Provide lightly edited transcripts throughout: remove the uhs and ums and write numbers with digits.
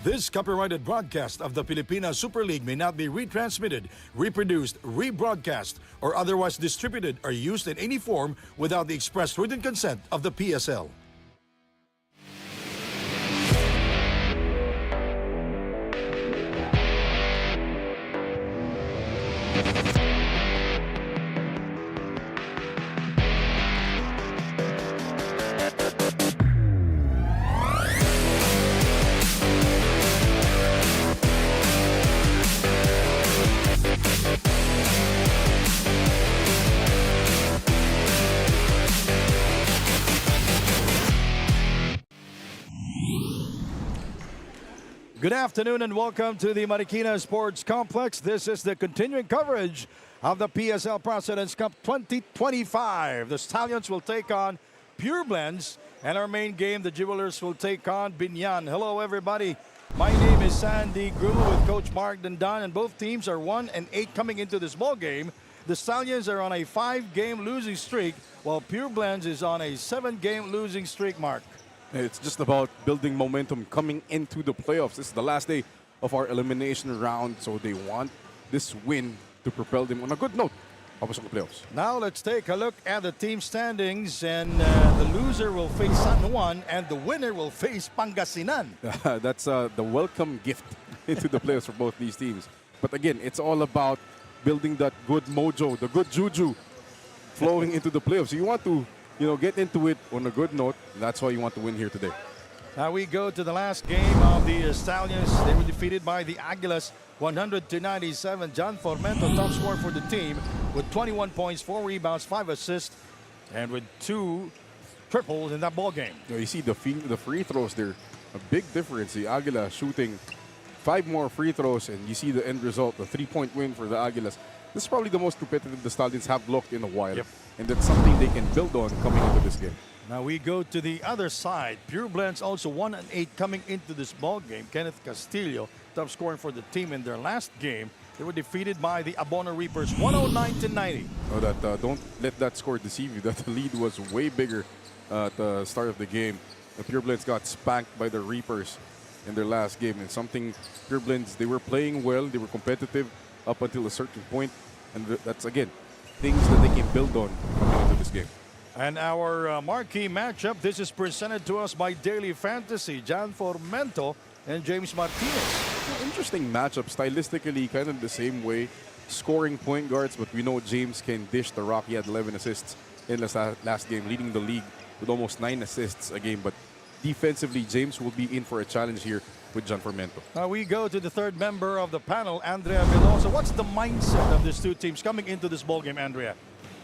This copyrighted broadcast of the Filipina Super League may not be retransmitted, reproduced, rebroadcast, or otherwise distributed or used in any form without the express written consent of the PSL. Good afternoon and welcome to the MARIKINA Sports Complex. This is the continuing coverage of the PSL Presidents Cup 2025. The Stallions will take on PUREBLENDS, and our main game, the Jewelers, will take on Binyan. Hello, everybody. My name is Sandy Grumo with Coach Mark Dandan, and both teams are 1-8 coming into this ball game. The Stallions are on a 5-game losing streak, while PUREBLENDS is on a 7-game losing streak, Mark. It's just about building momentum coming into the playoffs. This is the last day of our elimination round, so they want this win to propel them on a good note of the playoffs. Now let's take a look at the team standings, and the loser will face San Juan and the winner will face Pangasinan. That's the welcome gift into the playoffs for both these teams. But again, it's all about building that good mojo, the good juju flowing into the playoffs. You want to get into it on a good note. That's why you want to win here today. Now we go to the last game of the Stallions. They were defeated by the Aguilas 100-97. John Formento, top scorer for the team with 21 points, 4 rebounds, 5 assists, and with 2 triples in that ball game. You see the free throws there, a big difference. The Aguila shooting 5 more free throws, and you see the end result, the 3-point win for the Aguilas. This is probably the most competitive the Stallions have looked in a while. Yep. And that's something they can build on coming into this game. Now we go to the other side. PUREBLENDS also 1-8 coming into this ball game. Kenneth Castillo, top scoring for the team in their last game. They were defeated by the Abono Reapers 109-90. Oh, don't let that score deceive you. That the lead was way bigger at the start of the game. The PUREBLENDS got spanked by the Reapers in their last game. And something PUREBLENDS, they were playing well. They were competitive up until a certain point. And that's, again, things that they can build on coming into this game. And our marquee matchup, this is presented to us by Daily Fantasy, John Formento and James Martinez. Interesting matchup, stylistically kind of the same way. Scoring point guards, but we know James can dish the rock. He had 11 assists in the last game, leading the league with almost 9 assists a game. But defensively, James will be in for a challenge here with John Formento. Now we go to the third member of the panel, Andrea Veloso. What's the mindset of these two teams coming into this ballgame, Andrea?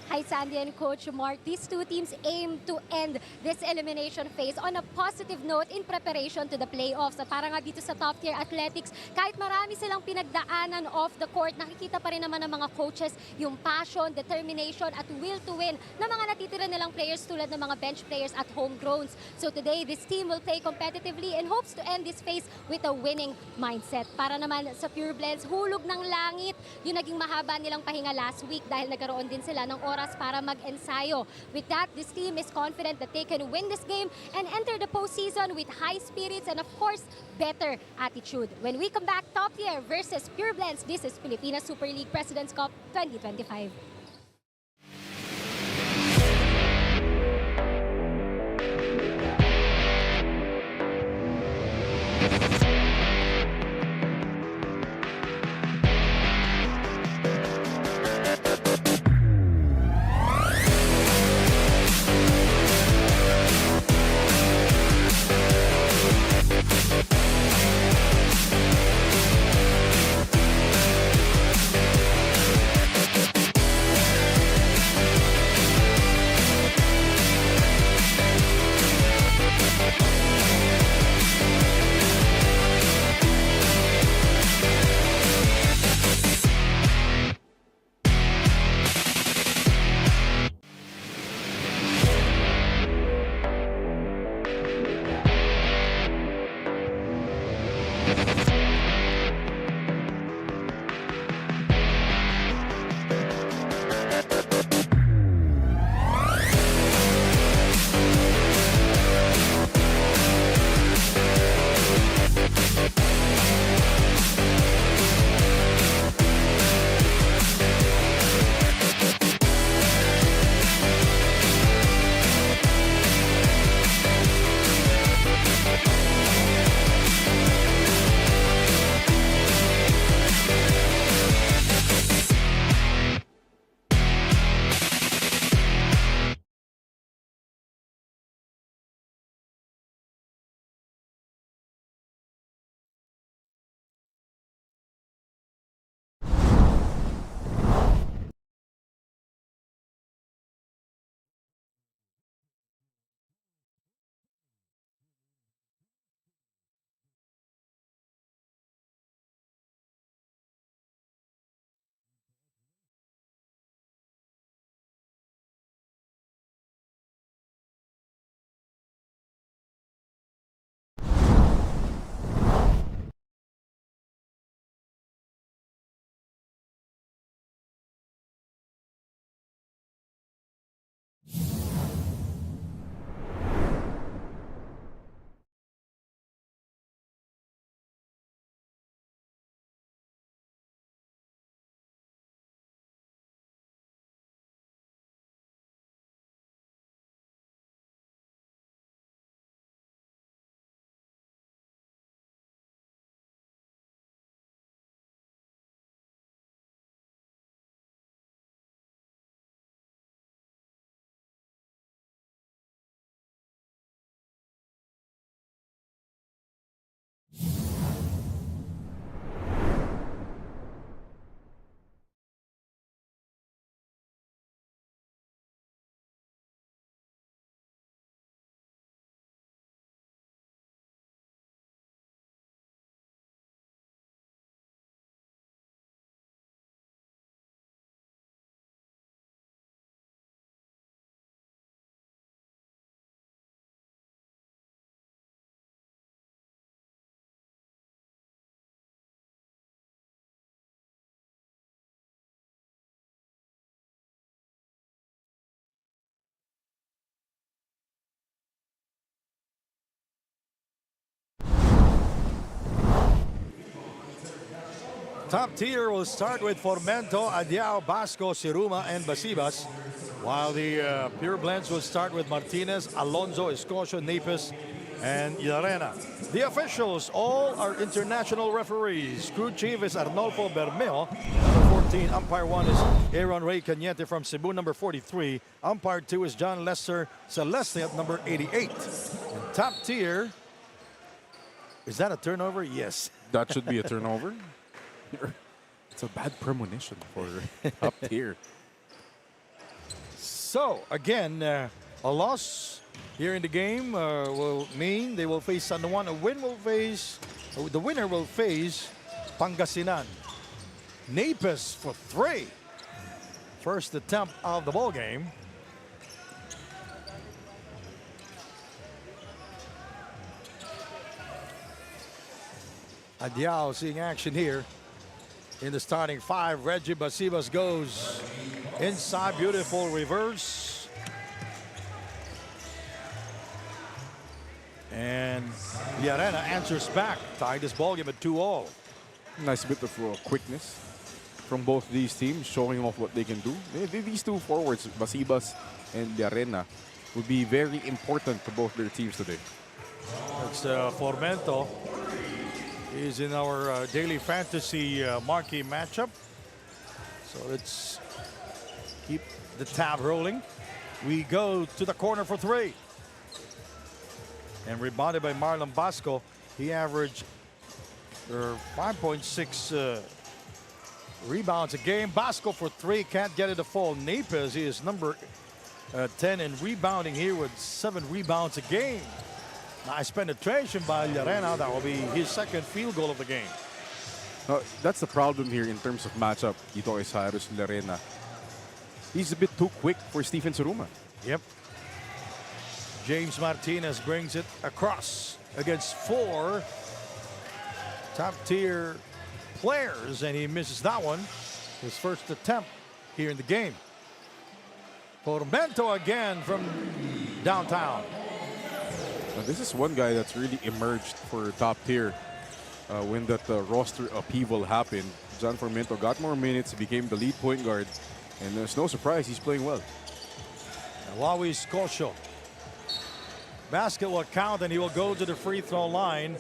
Hi, Sandy and Coach Mark. These two teams aim to end this elimination phase on a positive note in preparation to the playoffs. At para nga dito sa top-tier athletics, kahit marami silang pinagdaanan off the court, nakikita pa rin naman ng mga coaches yung passion, determination, at will to win ng mga natitira nilang players tulad ng mga bench players at homegrowns. So today, this team will play competitively and hopes to end this phase with a winning mindset. Para naman sa PUREBLENDS, hulog ng langit yung naging mahaba nilang pahinga last week dahil nagkaroon din sila ng oras para mag-ensayo. With that, this team is confident that they can win this game and enter the postseason with high spirits and, of course, better attitude. When we come back, top tier versus PUREBLENDS, this is Filipina Super League Presidents Cup 2025. top tier will start with Formento, Adiao, Basco, Siruma, and Basibas. While the Pure Blends will start with Martinez, Alonso, Escocio, Nepes, and Llarena. The officials all are international referees. Crew chief is Arnolfo Bermeo. Number 14, umpire 1 is Aaron Ray Cañete from Cebu, number 43. Umpire 2 is John Lester Celeste at number 88. And top tier, is that a turnover? Yes. That should be a turnover. It's a bad premonition for up tier. So, again, a loss here in the game will mean they will face San Juan. The winner will face Pangasinan. Nepes for 3. First attempt of the ball game. Adiao seeing action here in the starting 5. Reggie Basibas goes inside, beautiful reverse. And Llarena answers back, tied this ball game at 2-all. Nice bit of quickness from both these teams, showing off what they can do. These two forwards, Basibas and Llarena, will be very important to both their teams today. It's Formento. Is in our daily fantasy marquee matchup. So let's keep the tab rolling. We go to the corner for 3. And rebounded by Marlon Basco. He averaged 5.6 rebounds a game. Basco for 3, can't get it to fall. Nepes, he is number 10 in rebounding here with 7 rebounds a game. Nice penetration by Llarena. That will be his second field goal of the game. That's the problem here in terms of matchup. Dito kay Cyrus Llarena. He's a bit too quick for Stephen Siruma. Yep. James Martinez brings it across against 4 top-tier players, and he misses that one. His first attempt here in the game. Formento again from downtown. Now, this is one guy that's really emerged for top tier when that roster upheaval happened. John Formento got more minutes, became the lead point guard, and there's no surprise he's playing well. Wawi Escocio. Basket will count, and he will go to the free throw line.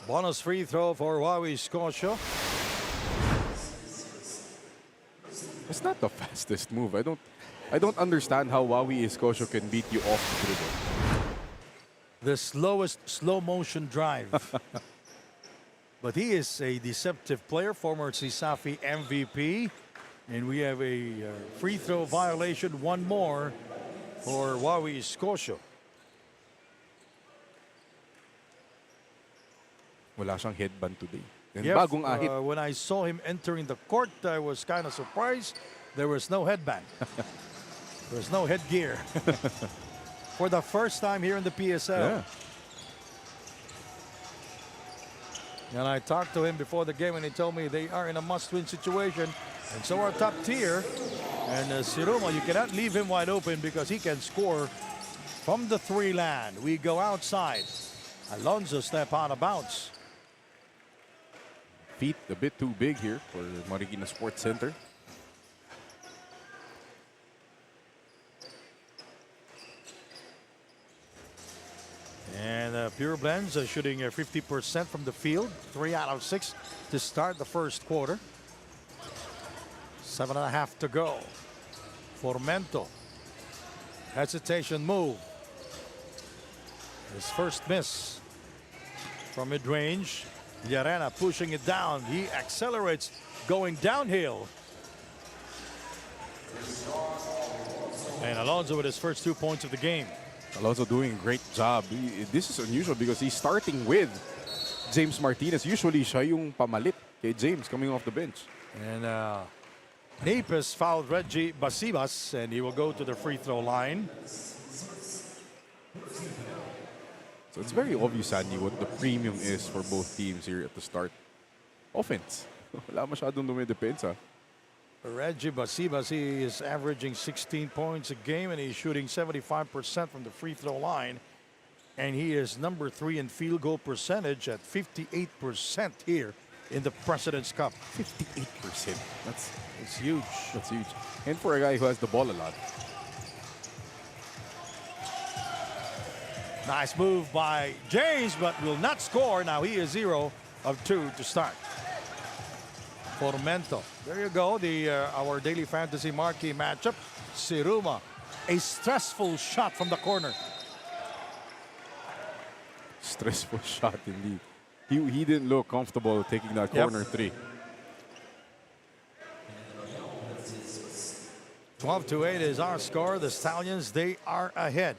Bonus free throw for Wawi Escocio. It's not the fastest move. I don't understand how Wawi Escocio can beat you off the dribble. The slowest slow motion drive. But he is a deceptive player, former CISAFI MVP. And we have a free throw violation, one more for Wawi Escocio. Wala siyang headband today. And Yep, bagong ahit. when I saw him entering the court, I was kind of surprised. There was no headband. There was no headgear. For the first time here in the PSL. Yeah. And I talked to him before the game, and he told me they are in a must-win situation. And so are top tier. And Siruma, you cannot leave him wide open because he can score from the 3 land. We go outside. Alonso step out of bounds. Feet a bit too big here for Marikina Sports Center. And Pure Blends are shooting 50% from the field. 3 out of 6 to start the first quarter. 7.5 to go. Formento. Hesitation move. His first miss from mid-range. Llarena pushing it down. He accelerates going downhill. And Alonso with his first 2 points of the game. Alonso doing a great job. This is unusual because he's starting with James Martinez. Usually siya yung pamalit kay James coming off the bench. And Nepes fouled Reggie Basibas, and he will go to the free throw line. So it's very obvious, Andy, what the premium is for both teams here at the start. Offense. Wala masyadong dumidepensa. Reggie Basibas, he is averaging 16 points a game, and he's shooting 75% from the free throw line. And he is number 3 in field goal percentage at 58% here in the President's Cup. 58%. It's huge. That's huge. And for a guy who has the ball a lot. Nice move by James, but will not score. Now he is 0 of 2 to start. Formento. There you go. Our daily fantasy marquee matchup. Siruma. A stressful shot from the corner. Stressful shot indeed. He didn't look comfortable taking that corner three. 12-8 is our score. The Stallions, they are ahead.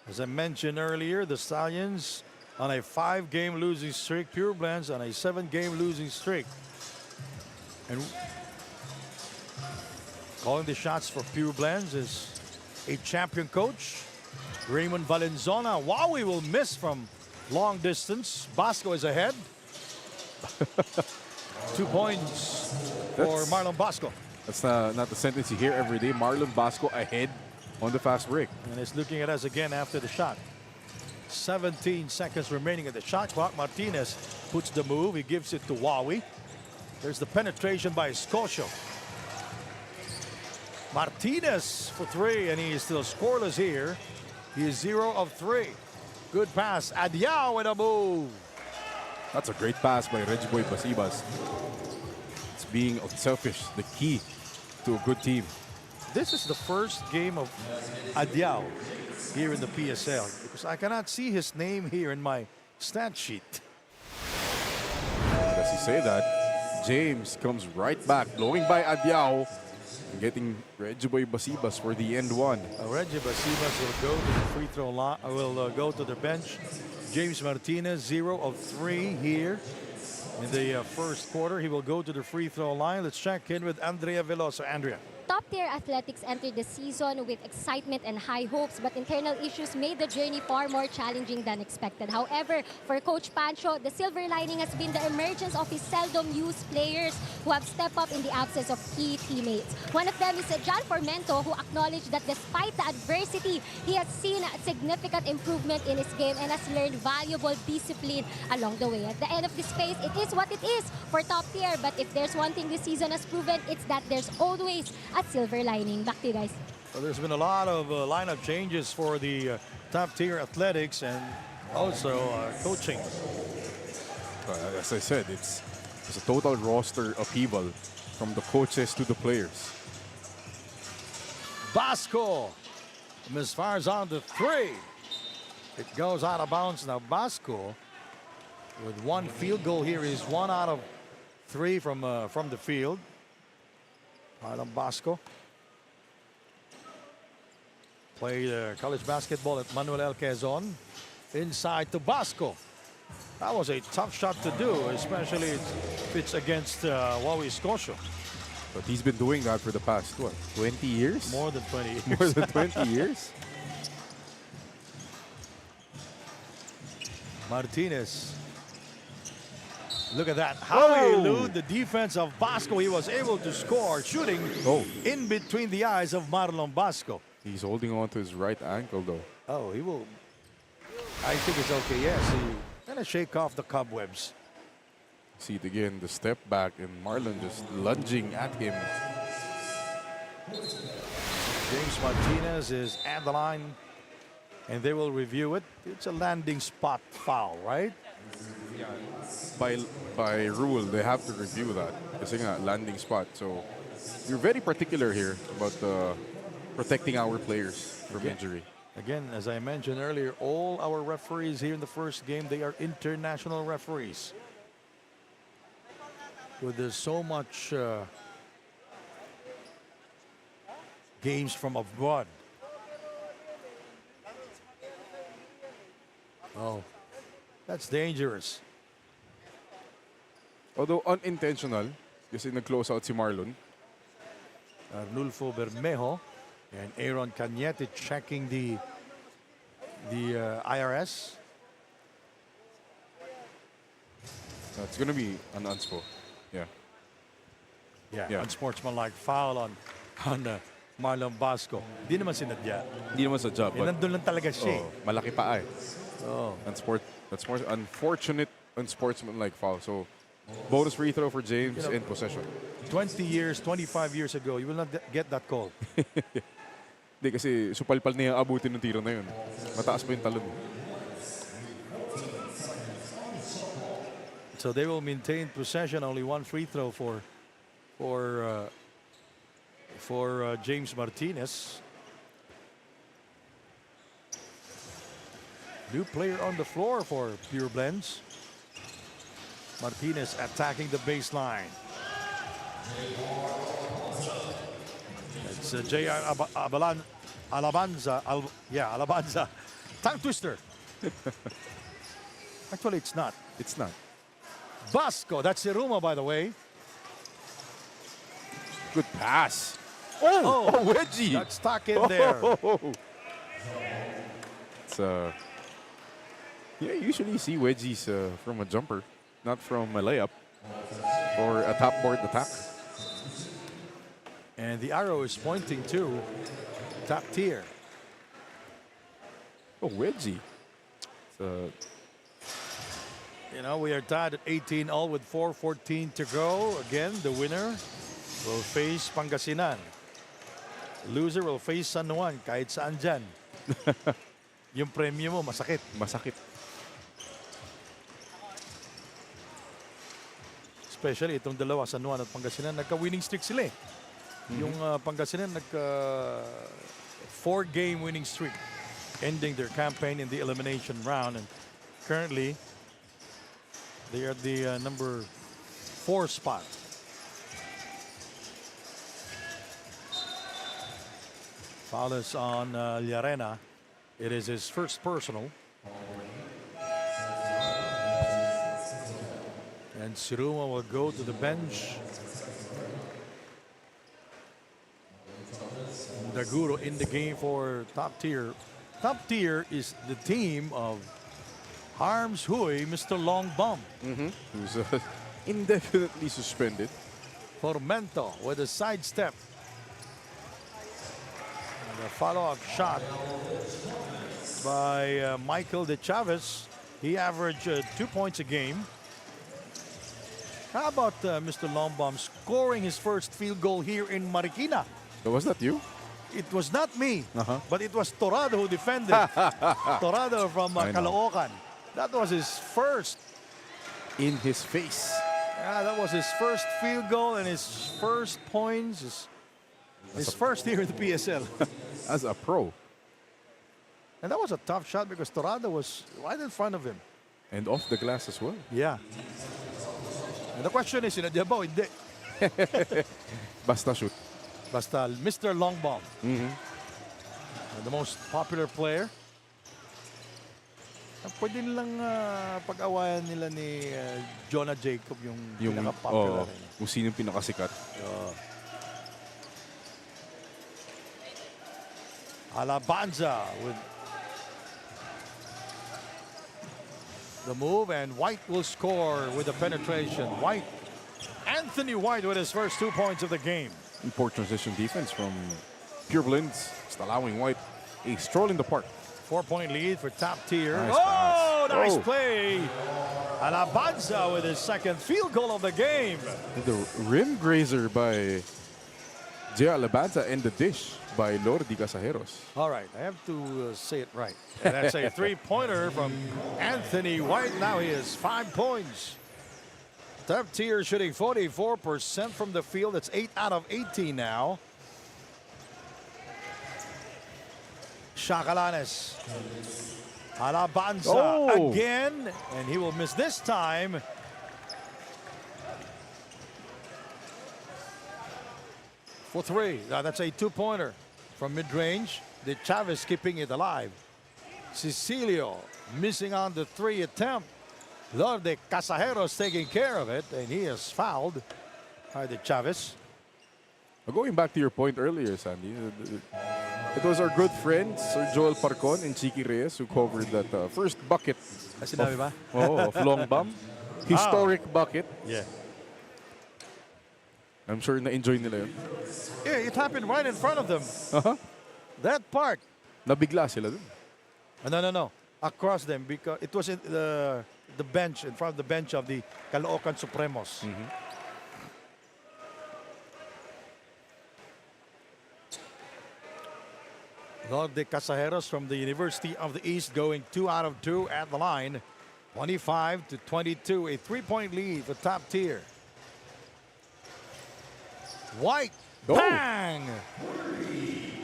As I mentioned earlier, the Stallions on a 5-game losing streak. Pureblends on a 7-game losing streak. And calling the shots for Pureblends is a champion coach, Raymond Valenzona. Wowie will miss from long distance. Basco is ahead. 2 points for Marlon Basco. That's not the sentence you hear every day. Marlon Basco ahead on the fast break. And he's looking at us again after the shot. 17 seconds remaining at the shot clock. Martinez puts the move. He gives it to Wowie. There's the penetration by Scotia. Martinez for 3, and he is still scoreless here. He is 0 of 3. Good pass. Adiao with a move. That's a great pass by Regboy Basibas. It's being unselfish, the key to a good team. This is the first game of Adiao here in the PSL, because I cannot see his name here in my stat sheet. As you say that, James comes right back, blowing by Adiao and getting Regboy Basibas for the end one. Reggie Basibas will go to the free throw line. Will go to the bench. James Martinez 0 of 3 here in the first quarter. He will go to the free throw line. Let's check in with Andrea Veloso. Andrea. Top-tier athletics entered the season with excitement and high hopes, but internal issues made the journey far more challenging than expected. However, for Coach Pancho, the silver lining has been the emergence of his seldom-used players who have stepped up in the absence of key teammates. One of them is John Formento, who acknowledged that despite the adversity, he has seen a significant improvement in his game and has learned valuable discipline along the way. At the end of this phase, it is what it is for top-tier, but if there's one thing this season has proven, it's that there's always a silver lining. Back to you guys. Well, there's been a lot of lineup changes for the top-tier athletics and also coaching. As I said, it's a total roster upheaval from the coaches to the players. Basco misfires on the 3. It goes out of bounds. Now Basco with 1 field goal here is 1 out of 3 from the field. Marlon Basco played college basketball at Manuel L. Quezon. Inside to Basco. That was a tough shot to do, especially if it's against Wowie Scotia. But he's been doing that for the past, what, 20 years? More than 20 years. More than 20 years? Martinez. Look at that. How he eluded the defense of Basco. He was able to score, shooting in between the eyes of Marlon Basco. He's holding on to his right ankle, though. Oh, he will. I think it's okay. Yes, he gonna shake off the cobwebs. See it again, the step back, and Marlon just lunging at him. James Martinez is at the line, and they will review it. It's a landing spot foul, right? By rule, they have to review that. Kasi nga, landing spot. So, you're very particular here about protecting our players from injury. Again, as I mentioned earlier, all our referees here in the first game, they are international referees. With there's so much games from abroad. Oh, that's dangerous. Although unintentional, kasi nag-close out si Marlon. Arnulfo Bermejo and Aaron Cañete checking the IRS. It's gonna be an unspo. Yeah. Unsportsmanlike foul on Marlon Basco. Hindi naman sinadya. Hindi naman sa job, but Nandun lang talaga siya. malaki pa eh. That's more unfortunate unsportsmanlike foul. So Bonus free throw for James and possession. 20 years, 25 years ago, you will not get that call. Hindi kasi supalpal na yung abutin ng tiro na yun. Mataas pa yung talon. So they will maintain possession. Only one free throw for James Martinez. New player on the floor for Pureblends. Martinez attacking the baseline. It's J.R. Alabanza. Alabanza. Tongue twister. Actually, it's not. It's not. Basco. That's Siruma, by the way. Good pass. Oh, wedgie. got stuck in there. It's yeah, you usually see wedgies from a jumper, not from a layup or a top board attack. And the arrow is pointing to top tier. Oh, wedgie. You know, we are tied at 18 all with 4:14 to go. Again, the winner will face Pangasinan. Loser will face San Juan, kahit saan dyan. Yung premyo mo, masakit. Masakit. Especially itong dalawa, San Juan at Pangasinan, nagka-winning streak sila eh. Yung Pangasinan, four-game winning streak, ending their campaign in the elimination round. And currently, they are the number 4 spot. Foul is on Llarena. It is his first personal. And Siruma will go to the bench. Daguro in the game for top tier. Top tier is the team of Harms Hui, Mr. Long Bomb. Who's indefinitely suspended. Formento with a sidestep. And a follow-up shot by Michael De Chavez. He averaged 2 points a game. How about Mr. Longbomb scoring his first field goal here in Marikina? So was that you? It was not me, but it was Torado who defended. Torado from Caloocan. That was his first. In his face. Yeah, that was his first field goal and his first points. His first year in the PSL. As a pro. And that was a tough shot because Torado was right in front of him. And off the glass as well. Yeah. And the question is, sinadya ba o hindi? Basta shoot. Basta Mr. Longbomb. The most popular player. Pwede nilang pag-awayan nila ni Jonah Jacob yung pinaka-popular. Kung sino yung pinakasikat. Alabanza with the move, and White will score with the penetration. White, Anthony White with his first 2 points of the game. Poor transition defense from Pureblends. Just allowing White a stroll in the park. 4-point lead for top tier. Nice Nice pass. play. Alabanza with his second field goal of the game. The rim grazer by J. Alabanza and the dish by Lordi Casajeros. All right, I have to say it right. And that's a three-pointer from Anthony White. Now he has 5 points. Top tier shooting 44% from the field. That's 8 out of 18 now. Shakalanes. Alabanza again, and he will miss this time. For 3. That's a 2-pointer from mid-range. De Chavez keeping it alive. Cecilio missing on the 3 attempt. Lorde Casajeros taking care of it, and he is fouled by De Chavez. Going back to your point earlier, Sandy, it was our good friends, Sir Joel Parcon and Chiqui Reyes, who covered that first bucket of Long Bomb. Historic bucket. Yeah. I'm sure na-enjoy nila yun. Yeah, it happened right in front of them. That part. Nabigla sila dun. No. across them because it was in the bench, in front of the bench of the Caloocan Supremos. Lord de Casajeros from the University of the East going 2 out of 2 at the line. 25-22, a 3-point lead for top tier. White, Oh. bang!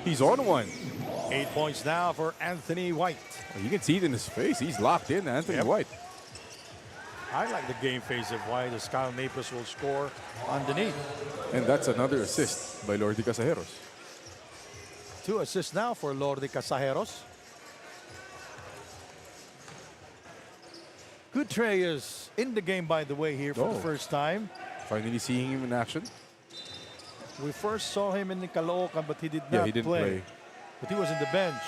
He's on one. 8 points now for Anthony White. You can see it in his face. He's locked in, Anthony White. I like the game phase of White, as Kyle Naples will score underneath. And that's another assist by Lord de Casajeros. 2 assists now for Lord de Casajeros. Goutre is in the game, by the way, here for the first time. Finally seeing him in action. We first saw him in the Caloocan, but he did not Yeah, he didn't play. But he was in the bench.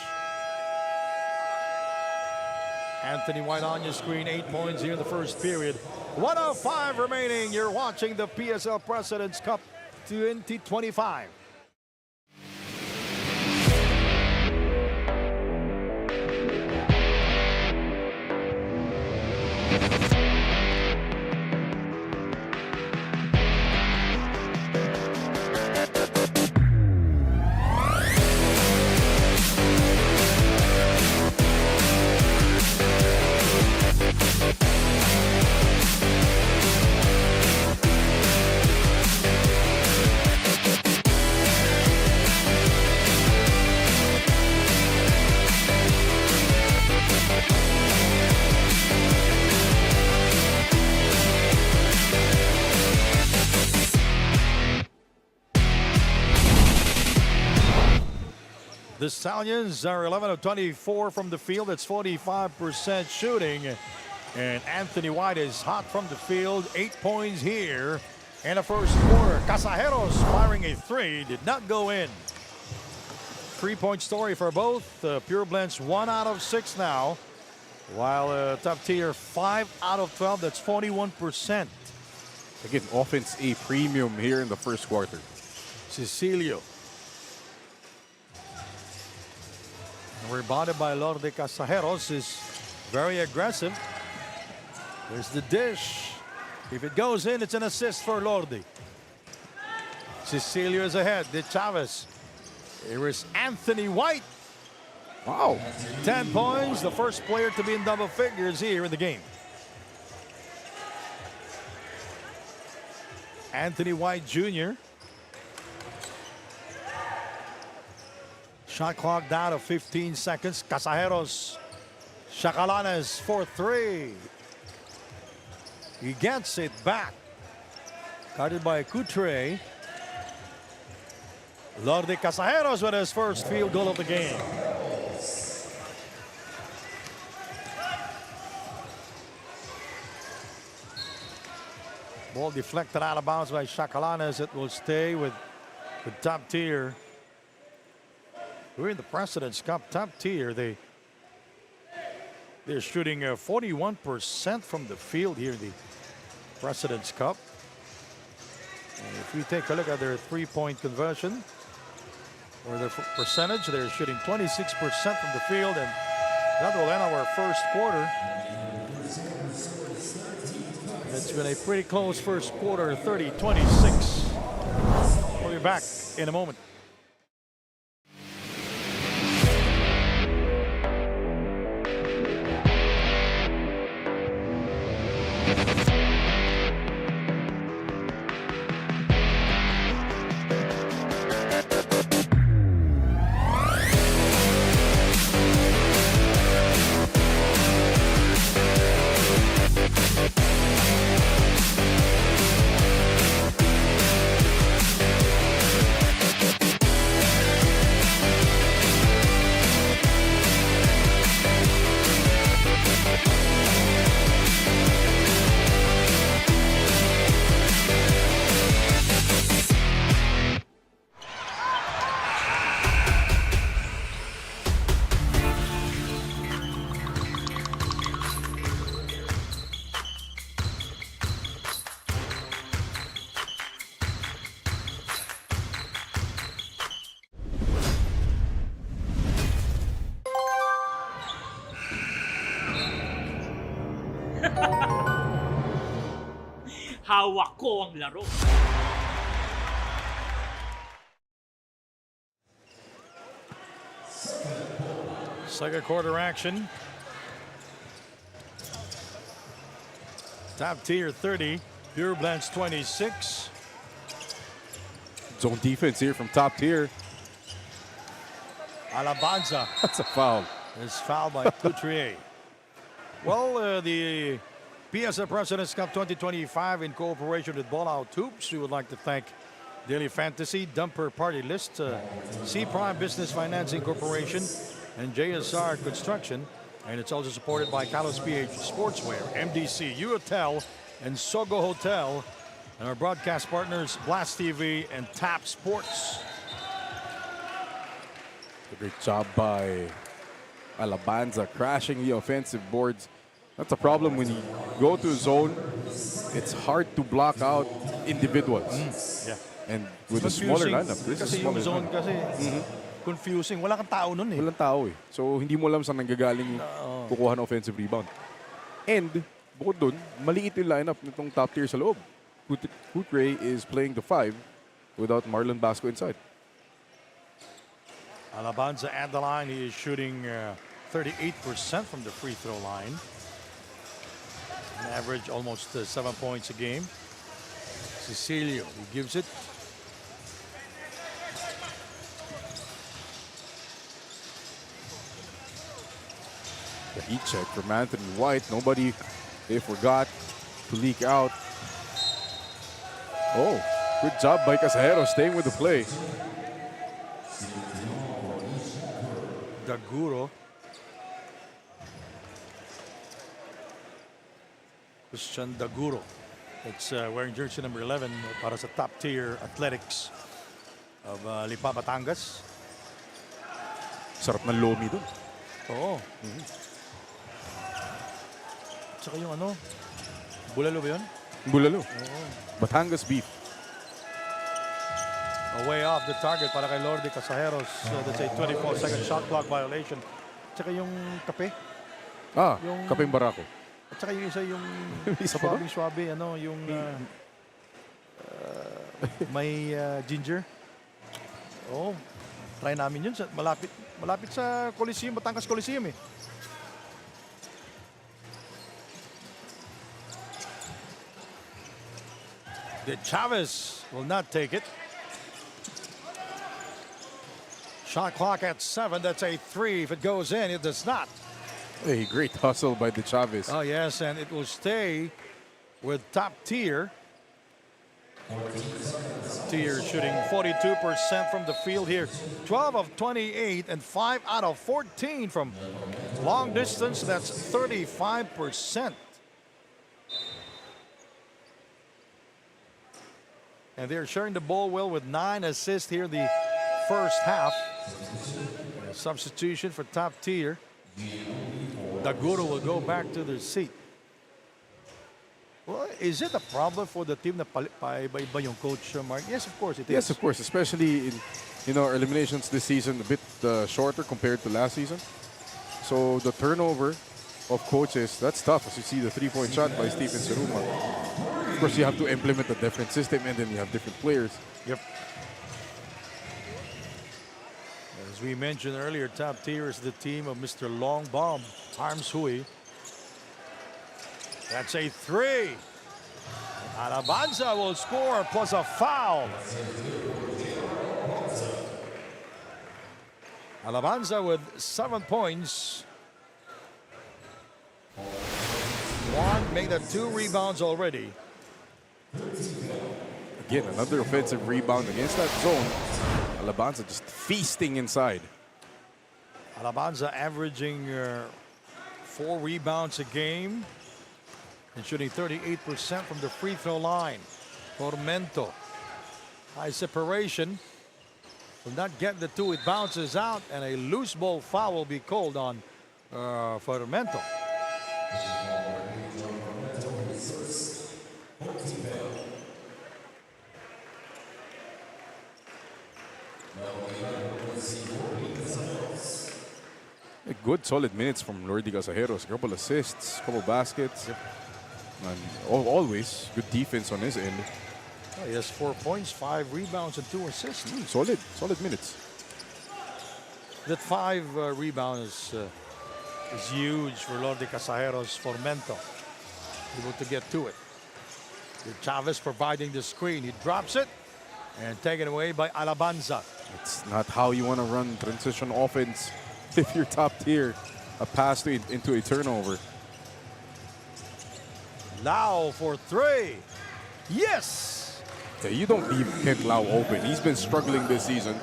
Anthony White on your screen, 8 points here in the first period. 1:05 remaining. You're watching the PSL President's Cup 2025. The Stallions are 11 of 24 from the field. That's 45% shooting. And Anthony White is hot from the field. 8 points here in the first quarter. Casajeros firing a 3. Did not go in. 3-point story for both. Pureblends 1 out of 6 now. While top tier 5 out of 12. That's 41%. Again, offense a premium here in the first quarter. Cecilio. Rebounded by Lord de Casajeros is very aggressive. There's the dish. If it goes in, it's an assist for Lordi. Cecilio is ahead. De Chavez. Here is Anthony White. Wow. 10 points. The first player to be in double figures here in the game. Anthony White Jr. Shot clock down to 15 seconds. Casajeros. Chacalanes for 3. He gets it back. Guarded by Coutre. Lord de Casajeros with his first field goal of the game. Ball deflected out of bounds by Chacalanes. It will stay with top tier. We're in the President's Cup, top tier. They're shooting 41% from the field here in the President's Cup. And if we take a look at their 3-point conversion or their percentage, they're shooting 26% from the field, and that will end our first quarter. It's been a pretty close first quarter, 30-26. We'll be back in a moment. Hawak ko ang laro. Second quarter action. Top tier 30, PUREBLENDS 26. Zone defense here from top tier. Alabanza That's a foul. is fouled by Couturier. Well, the PSL Presidents Cup 2025 in cooperation with Ball Out Hoops. We would like to thank Daily Fantasy, Dumper Party List, C Prime Business Financing Corporation, and JSR Construction. And it's also supported by Carlos PH Sportswear, MDC, U-Hotel, and Sogo Hotel. And our broadcast partners, Blast TV and TAP Sports. A great job by Alabanza crashing the offensive boards. That's a problem when you go to a zone. It's hard to block out individuals. Yeah. And with a smaller lineup, this is Kasi smaller yung zone lineup. kasi confusing. Wala kang tao nun eh. Walang tao eh. So hindi mo alam saan nanggagaling kukuha ng offensive rebound. And bukod dun, maliit yung lineup nitong top tier sa loob. Couturier is playing the 5 without Marlon Basco inside. Alabanza at the line. He is shooting 38% from the free throw line. An average almost 7 points a game. Cecilio, he gives it. The heat check from Anthony White. Nobody, they forgot to leak out. Oh, good job by Casajero staying with the play. Daguro. Christian Daguro. It's wearing jersey number 11 para sa top tier athletics of Lipa, Batangas. Sarap ng lomi doon. Oo. Tsaka yung ano, bulalo ba yun? Bulalo. Batangas beef. Way off the target para kay Lordi Casajeros. That's a 24-second shot clock violation. Tsaka yung kape. Yung kapeng barako. At saka yung isa yung Isa pa ba? swabe, ano, yung may ginger. Oh, try namin yun. Malapit sa Coliseum, Batangas Coliseum eh. De Chavez will not take it. Shot clock at 7. That's a 3. If it goes in, it does not. A great hustle by De Chavez. Oh, yes, and it will stay with top tier. Tier shooting 42% from the field here. 12 of 28 and 5 out of 14 from long distance. That's 35%. And they're sharing the ball well with 9 assists here in the first half. A substitution for top tier. Daguro will go back to the seat. Well, is it a problem for the team na paiba-iba yung coach, Mark? Yes, of course it is. Yes, of course, especially in our eliminations this season, a bit shorter compared to last season. So the turnover of coaches, that's tough. As you see the 3-point shot by Stephen Seruma. Of course, you have to implement a different system, and then you have different players. Yep. As we mentioned earlier, top tier is the team of Mr. Long Bomb, Harms Hui. That's a 3. Alabanza will score plus a foul. Alabanza with 7 points. 1, make that 2 rebounds already. Again, another offensive rebound against that zone. Alabanza just feasting inside. Alabanza averaging 4 rebounds a game and shooting 38% from the free throw line. Tormento, high separation. Will not get the 2. It bounces out, and a loose ball foul will be called on Tormento. Good, solid minutes from Lordy Casajeros. A couple assists, couple baskets. And always good defense on his end. He has 4 points, 5 rebounds, and 2 assists. Solid minutes. That 5 rebound is huge for Lordy Casajeros Formento. Able to get to it. With Chavez providing the screen. He drops it and taken away by Alabanza. It's not how you want to run transition offense if you're top tier. A pass into a turnover. Lau for 3. Yes! Yeah, you don't leave Kent Lau open. He's been struggling this season.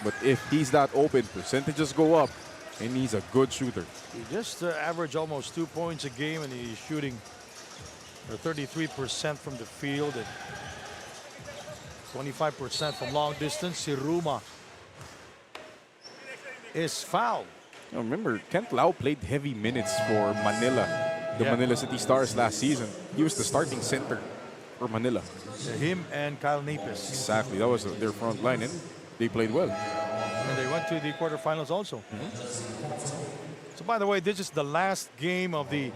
But if he's that open, percentages go up. And he's a good shooter. He just averaged almost 2 points a game, and he's shooting 33% from the field and 25% from long distance. Siruma is fouled. Now remember, Kent Lau played heavy minutes for Manila, the Manila City Stars last season. He was the starting center for Manila. Him and Kyle Nepes. Exactly, that was their front line, and they played well. And they went to the quarterfinals also. So by the way, this is the last game of the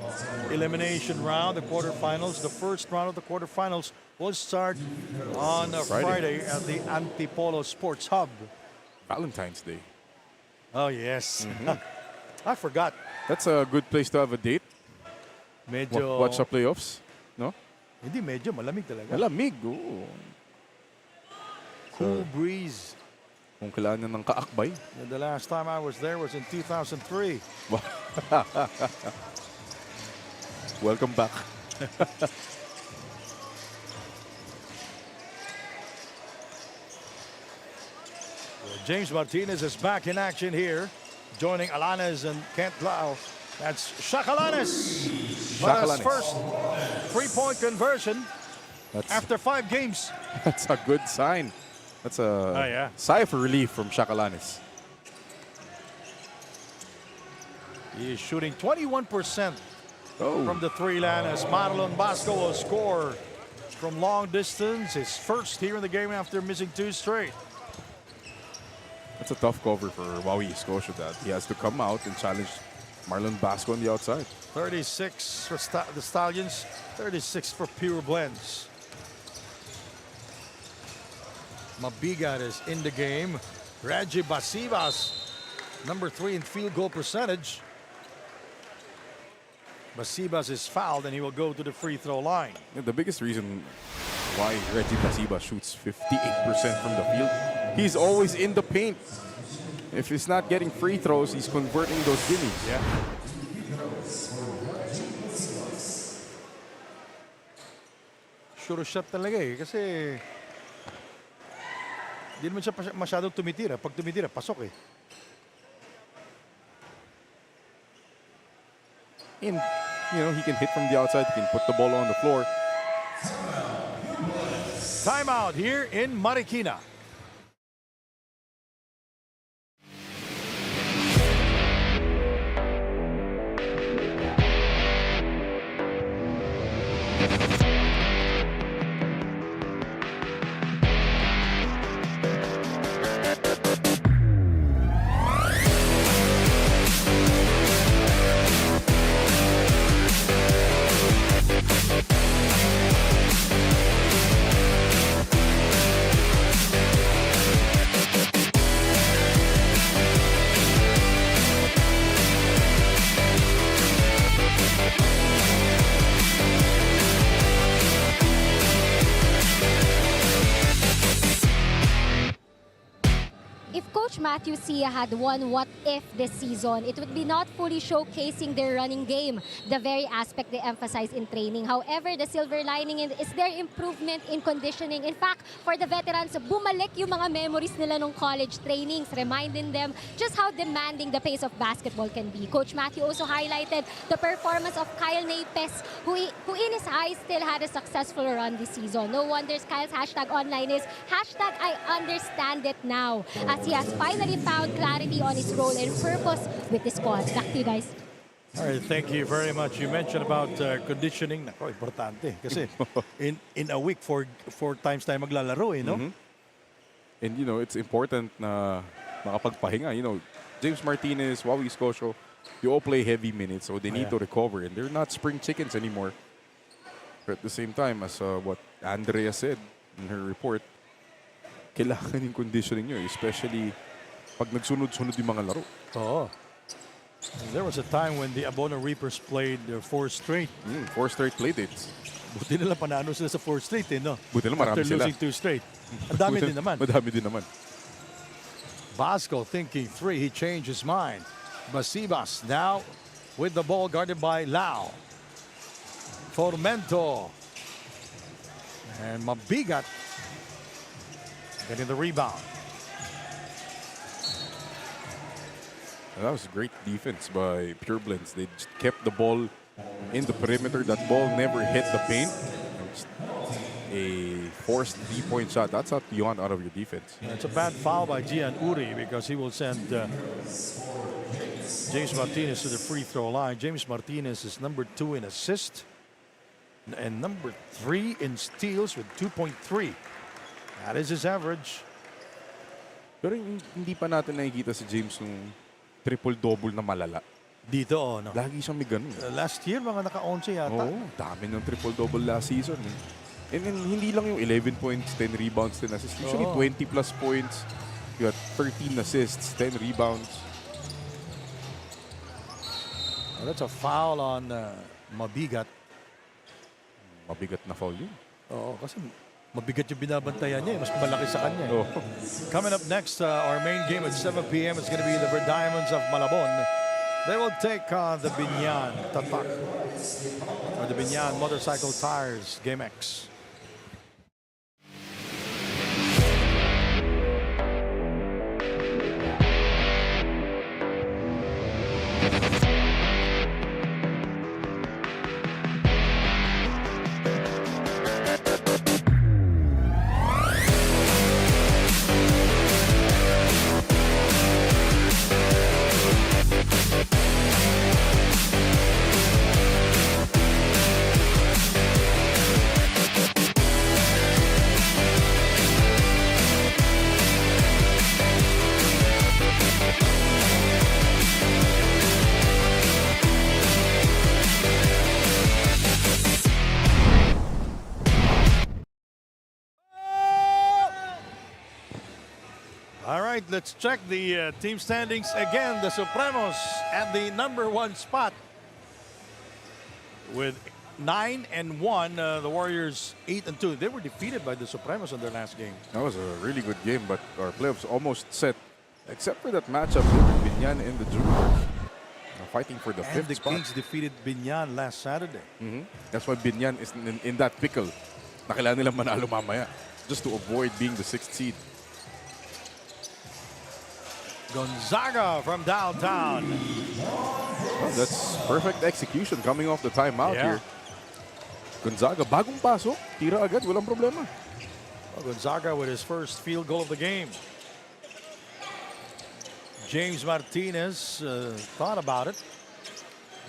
elimination round, the quarterfinals. The first round of the quarterfinals will start on Friday at the Antipolo Sports Hub. Valentine's Day. Oh, yes. I forgot. That's a good place to have a date. Medyo, Watch the playoffs. No? hindi, medyo malamig talaga. Malamig. Oo. Cool breeze. Kung kailangan ng kaakbay. And the last time I was there was in 2003. Welcome back. James Martinez is back in action here, joining Alanes and Kent Lau. That's Shakalanes. But his first three-point conversion after 5 games. That's a good sign. That's a sigh of relief from Shakalanes. He is shooting 21% from the 3-line as Marlon Basco will score from long distance. His first here in the game after missing 2 straight. That's a tough cover for Wawi Scotia that he has to come out and challenge Marlon Basco on the outside. 36 for the Stallions, 36 for Pureblends. Mabigat is in the game. Reggie Basibas, number 3 in field goal percentage. Basibas is fouled and he will go to the free throw line. Yeah, the biggest reason why Reggie Basibas shoots 58% from the field, he's always in the paint. If he's not getting free throws, he's converting those gimmies. Yeah. Sure shot talaga eh. Kasi hindi naman siya masyadong tumitira. Pag tumitira, pasok eh. And, you know, he can hit from the outside. He can put the ball on the floor. Timeout here in Marikina. Matthew Sia had one what if this season, it would be not fully showcasing their running game, the very aspect they emphasize in training. However, the silver lining is their improvement in conditioning. In fact, for the veterans, bumalik yung mga memories nila nung college trainings, reminding them just how demanding the pace of basketball can be. Coach Matthew also highlighted the performance of Kyle Nepes, who in his eyes still had a successful run this season. No wonders Kyle's hashtag online is hashtag I understand it now, as he has finally found clarity on his role and purpose with the squad. Back to you guys. All right, thank you very much. You mentioned about conditioning. Nako, importante. Kasi in a week, four times tayo maglalaro, eh, no? And, you know, it's important na makapagpahinga. You know, James Martinez, Wawi Scotia, you all play heavy minutes, so they need to recover, and they're not spring chickens anymore. But at the same time, as what Andrea said in her report, kailangan yung conditioning nyo, especially pag nagsunod-sunod yung mga laro. Oh. There was a time when the Abono Reapers played 4 straight. 4 straight play dates. Buti nila panalo sila sa 4 straight, eh, no? Buti lang marami After sila. losing 2 straight. Ang dami din naman. Madami din naman. Basco thinking 3. He changed his mind. Basibas now with the ball guarded by Lau. Formento. And Mabigat getting the rebound. That was great defense by Pureblends. They just kept the ball in the perimeter. That ball never hit the paint. It's a forced 3-point shot. That's not beyond out of your defense. It's a bad foul by Gian Uri because he will send James Martinez to the free throw line. James Martinez is number 2 in assist and number 3 in steals with 2.3. That is his average. Pero hindi pa natin nakikita si James nung triple-double na malala. Dito, oh, no? Lagi siyang may ganun. Last year, mga naka-11 yata. Oo, dami ng triple-double last season. And then, hindi lang yung 11 points, 10 rebounds, 10 assists. Usually 20 plus points. You got 13 assists, 10 rebounds. Oh, that's a foul on Mabigat. Mabigat na foul yun. Oo, kasi mabigat yung binabantayan niya. Mas malaki sa kanya. Oh. Coming up next, our main game at 7 p.m. is going to be the Diamonds of Malabon. They will take on the Binyan Tatak, or the Binyan Motorcycle Tires Game X. All right, let's check the team standings again. The Supremos at the #1 spot with 9-1. The Warriors 8-2. They were defeated by the Supremos in their last game. That was a really good game, but our playoffs almost set, except for that matchup with Binyan and the Juniors. Fighting for the And 5th the spot. Kings defeated Binyan last Saturday. That's why Binyan is in that pickle. Na kailangan nilang manalo mamaya just to avoid being the 6th seed. Gonzaga from downtown. Well, that's perfect execution coming off the timeout here. Gonzaga, bagong pasok, tira agad, walang problema. Well, Gonzaga with his first field goal of the game. James Martinez thought about it.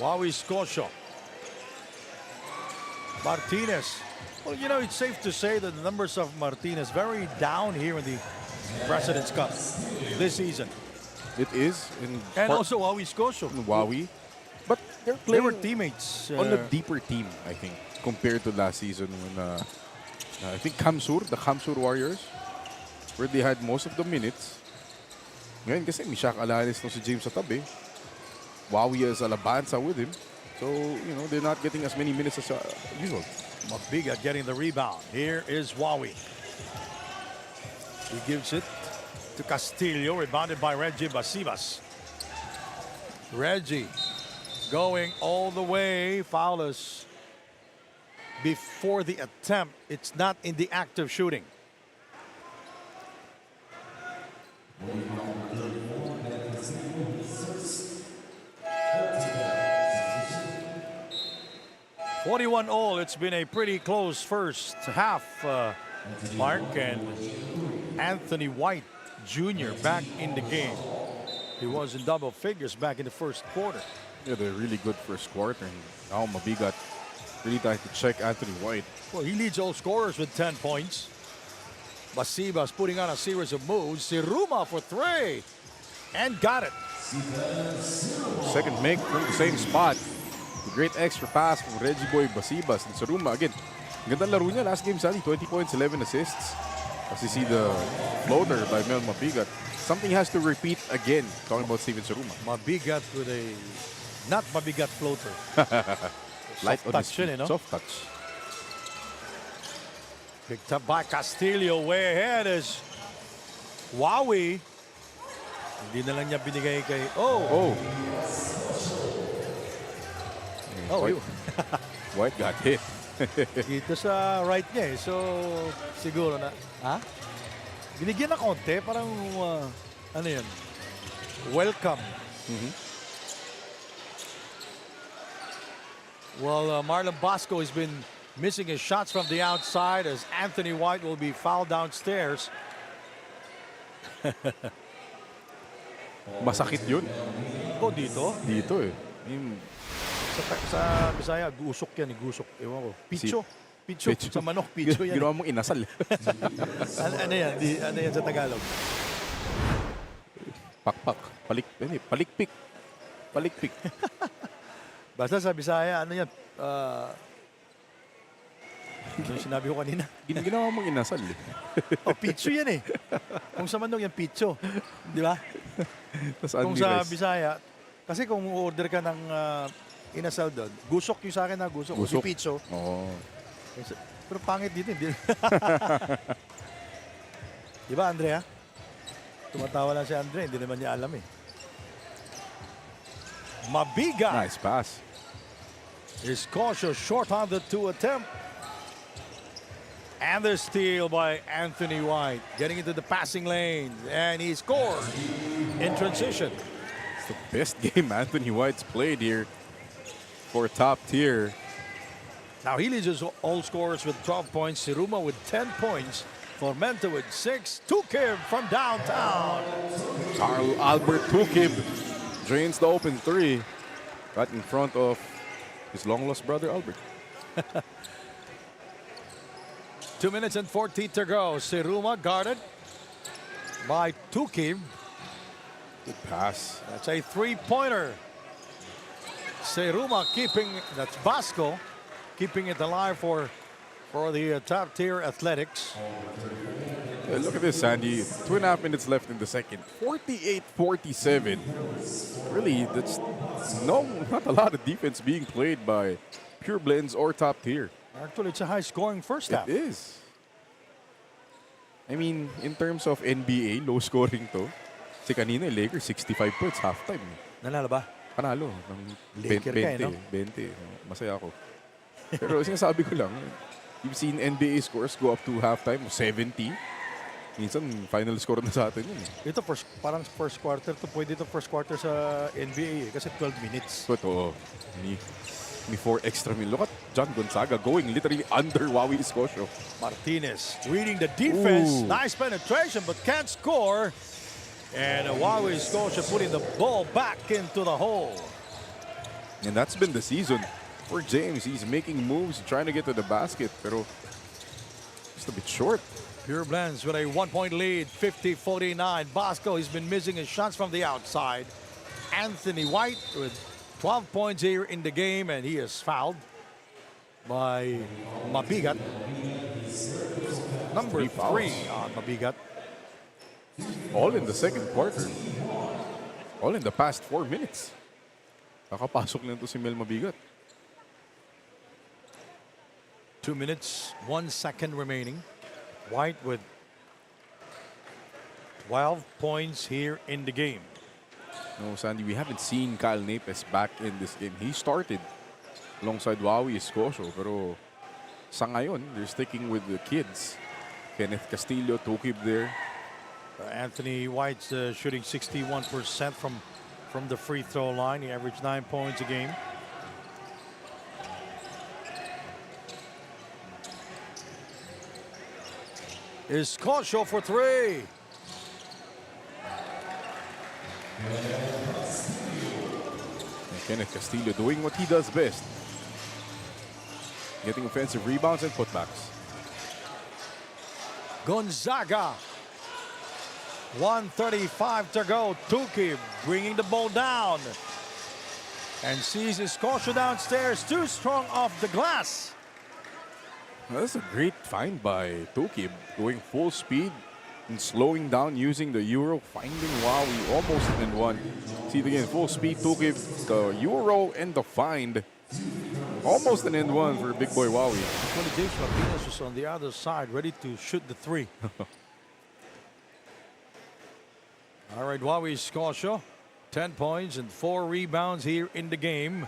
Wawi Scotia. Martinez. Well, you know, it's safe to say that the numbers of Martinez very down here in the President's Cup this season. It is. And also Wawi Scotia. Wawi. But they're They playing were teammates. on a deeper team, I think, compared to last season when I think the Kamsur Warriors, where they had most of the minutes. Ngayon kasi may Shaq Alanis no si James sa tabi. Wawi is Alabanza with him. So, you know, they're not getting as many minutes as usual. Mabiga getting the rebound. Here is Wawi. He gives it to Castillo, rebounded by Reggie Basibas. Reggie going all the way, foulers before the attempt. It's not in the act of shooting. (41-all). It's been a pretty close first half, Mark, and Anthony White Jr. back in the game. He was in double figures back in the first quarter. Yeah, they're really good first quarter. And now Mabigat really trying to check Anthony White. Well, he leads all scorers with 10 points. Basibas putting on a series of moves. Siruma for 3. And got it. Second make from the same spot. The great extra pass from Reggie Boy Basibas. And Saruma, again, gandang laro niya. Last game, Sandy, 20 points, 11 assists. As you see the floater by Mel Mabigat. Something has to repeat again, talking about Steven Saruma. Mabigat with a not mabigat floater. Light Soft on touch his yun, feet. eh, no? Soft touch. Picked up by Castillo. Way ahead is Wowie. Hindi na lang niya binigay kay... Oh! Oh! Oh, White, White got hit. dito sa right niya eh. So, siguro na... Ha? Binigyan na konti. Parang... ano yun? Welcome. Well, Marlon Bosco has been missing his shots from the outside as Anthony White will be fouled downstairs. Masakit yun. Oh, dito? Dito eh. Yung Sa Bisaya, gusok yan. Gusok. Ewan ko. Picho. Picho. Picho. Sa manok, picho yan. Ginawa mong inasal. Ano yan? Ano yan sa Tagalog? Pakpak. Palikpik. Palikpik. Basta sa Bisaya, ano yan? Ano yung sinabi ko kanina? Ginawa mong inasal eh. Oh, picho yan eh. Kung sa manok yan, picho. Di ba? Tapos Kung sa Bisaya, kasi kung order ka ng inasal doon, gusok yung sa akin na gusok. Gusok. Yung picho. Oo. Pero pangit dito, hindi. Di ba, Andrea? Tumatawa lang si Andre, hindi naman niya alam eh. Mabigat Nice pass. is cautious, short-handed to attempt. And the steal by Anthony White, getting into the passing lane, and he scored in transition. It's the best game Anthony White's played here for top tier. Now he leads his all scorers with 12 points, Siruma with 10 points, Formenta with 6, Tukib from downtown. Carl Albert Tukib drains the open three. Right in front of his long-lost brother, Albert. 2 minutes and 40 to go. Siruma guarded by Tukib. Good pass. That's a three-pointer. Siruma keeping, that's Basco, keeping it alive for the top-tier Athletics. Yeah, look at this, Sandy. 2.5 minutes left in the second. 48-47. Really, that's not a lot of defense being played by Pureblends or top tier. Actually, it's a high-scoring first half. It is. I mean, in terms of NBA, low scoring to. Si kanina, Lakers 65 points halftime. Nanalo ba? Panalo ng Laker 20, ka eh, no? 20. Masaya ako. Pero sinasabi ko lang, you've seen NBA scores go up to halftime, 70. Minsan, final score na sa atin yun. Ito, parang first quarter to. Pwede ito first quarter sa NBA eh, kasi 12 minutes. But ni 4 extra minutes. Look at John Gonzaga going literally under Wawi Escocio. Martinez reading the defense. Ooh. Nice penetration, but can't score. And Huawei Scotia putting the ball back into the hole. And that's been the season for James. He's making moves, trying to get to the basket, pero just a bit short. Pureblends with a 1-point lead, 50-49. Bosco has been missing his shots from the outside. Anthony White with 12 points here in the game, and he is fouled by Mabigat. Number 3 on Mabigat. All in the second quarter. All in the past 4 minutes. Nakapasok lang ito si Mel Mabigat. 2 minutes, 1 second remaining. White with 12 points here in the game. No, Sandy, we haven't seen Kyle Napes back in this game. He started alongside Wawi Escocio, pero sa ngayon, they're sticking with the kids. Kenneth Castillo, Tukib there. Anthony White's shooting 61% from the free throw line. He averaged 9 points a game. Escocio for 3. And Kenneth Castillo doing what he does best. Getting offensive rebounds and putbacks. Gonzaga 1:35 to go. Tuki bringing the ball down. And sees his Scotia downstairs. Too strong off the glass. That's a great find by Tuki, going full speed and slowing down using the Euro, finding Wowie almost in one. See it again, full speed Tuki, the Euro and the find. Almost an end one for big boy Wowie. James Martinez was on the other side, ready to shoot the three. All right, Wowie Scotia, 10 points and 4 rebounds here in the game.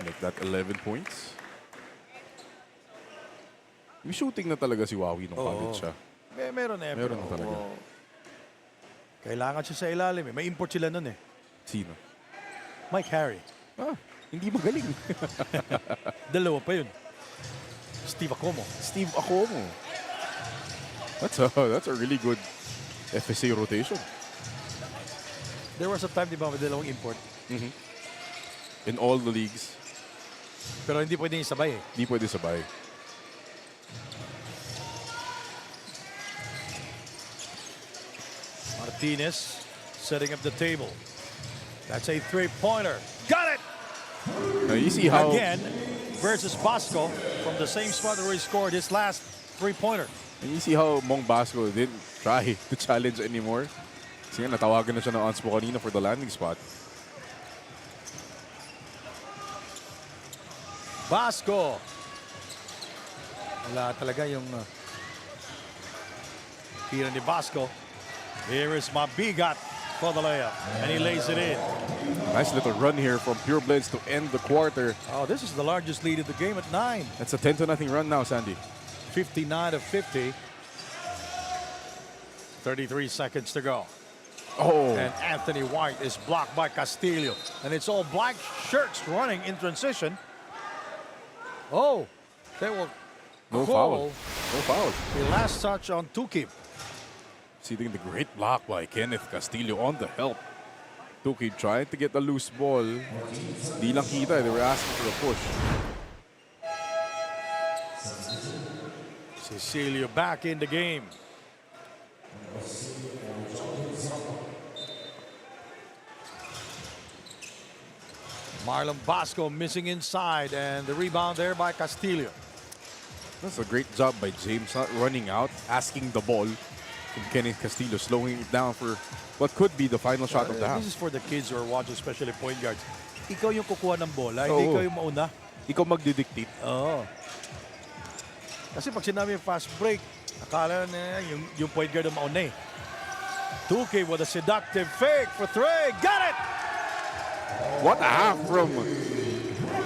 Make that 11 points. May shooting na talaga si Wowie nung college siya. Meron na. Meron na talaga. Kailangan siya sa ilalim. May import sila nun eh. Sino? Mike Harry. Hindi magaling. Dalawa pa yun. Steve Acomo. Steve Acomo. That's a really good FSA rotation. There was a time, di ba, may dalawang import. In all the leagues. Pero hindi pwedeng isabay eh. Hindi pwede sabay. Martinez setting up the table. That's a three-pointer. Got it! Now you see how... Again, versus Bosco from the same spot where he scored his last three-pointer. And you see how Mong Basco didn't try to challenge anymore. Kasi nga, natawagan na siya ng Anspo kanina for the landing spot. Bosco. Wala talaga yung tira ni Bosco. Here is Mabigat for the layup. And he lays it in. Nice little run here from Pureblends to end the quarter. Oh, this is the largest lead of the game at 9. That's a 10-0 run now, Sandy. 59 of 50. 33 seconds to go. Oh, And Anthony White is blocked by Castillo. And it's all black shirts running in transition. Oh, they will no call foul. No foul. the last touch on Tuki. See the great block by Kenneth Castillo on the help. Tuki trying to get the loose ball. Di lang kita. They were asking for a push. Cecilio back in the game. Marlon Bosco missing inside, and the rebound there by Castillo. That's a great job by James, not running out, asking the ball from Kenneth Castillo, slowing it down for what could be the final shot of the half. This is for the kids who are watching, especially point guards. Ikaw yung kukuha ng bola, hindi Oo. ikaw yung mauna. Ikaw magdidictate. Oo. Kasi pag sinabi yung fast break, akala na yung point guard ang mauna eh. Tuki with a seductive fake for three. Got it! What a half from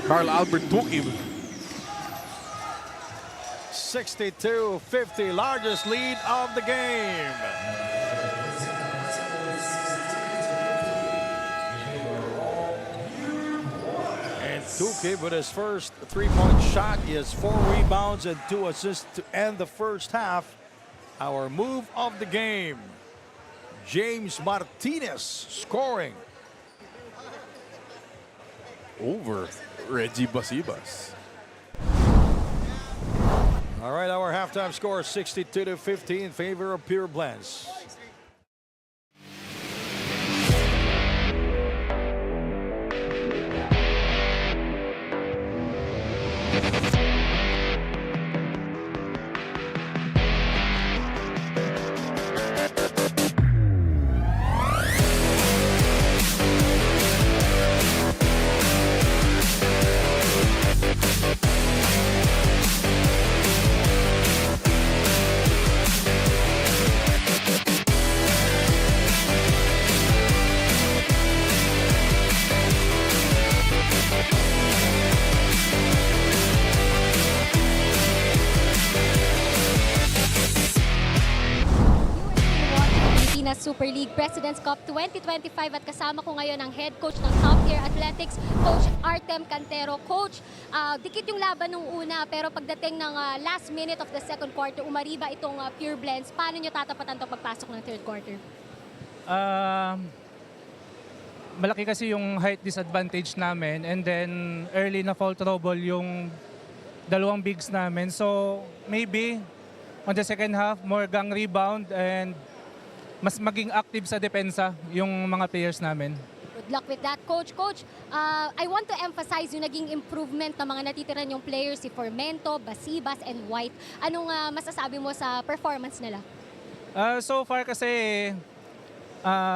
Carl Albert Tuki. 62-50, largest lead of the game. And Tuki with his first three-point shot. He has 4 rebounds and 2 assists to end the first half. Our move of the game. James Martinez scoring. Over Reggie Basibas. All right, our halftime score 62-50 in favor of Pureblends. Super League President's Cup 2025 at kasama ko ngayon ang head coach ng Top Tier Athletics, Coach Artem Cantero. Coach, dikit yung laban nung una pero pagdating ng last minute of the second quarter, umariba itong Pureblends. Paano nyo tatapatan ito pagpasok ng third quarter? Malaki kasi yung height disadvantage namin and then early na foul trouble yung dalawang bigs namin. So maybe on the second half, more gang rebound and mas maging active sa depensa yung mga players namin. Good luck with that, Coach. Coach, I want to emphasize yung naging improvement ng mga natitira yung players, si Formento, Basibas, and White. Anong masasabi mo sa performance nila? So far kasi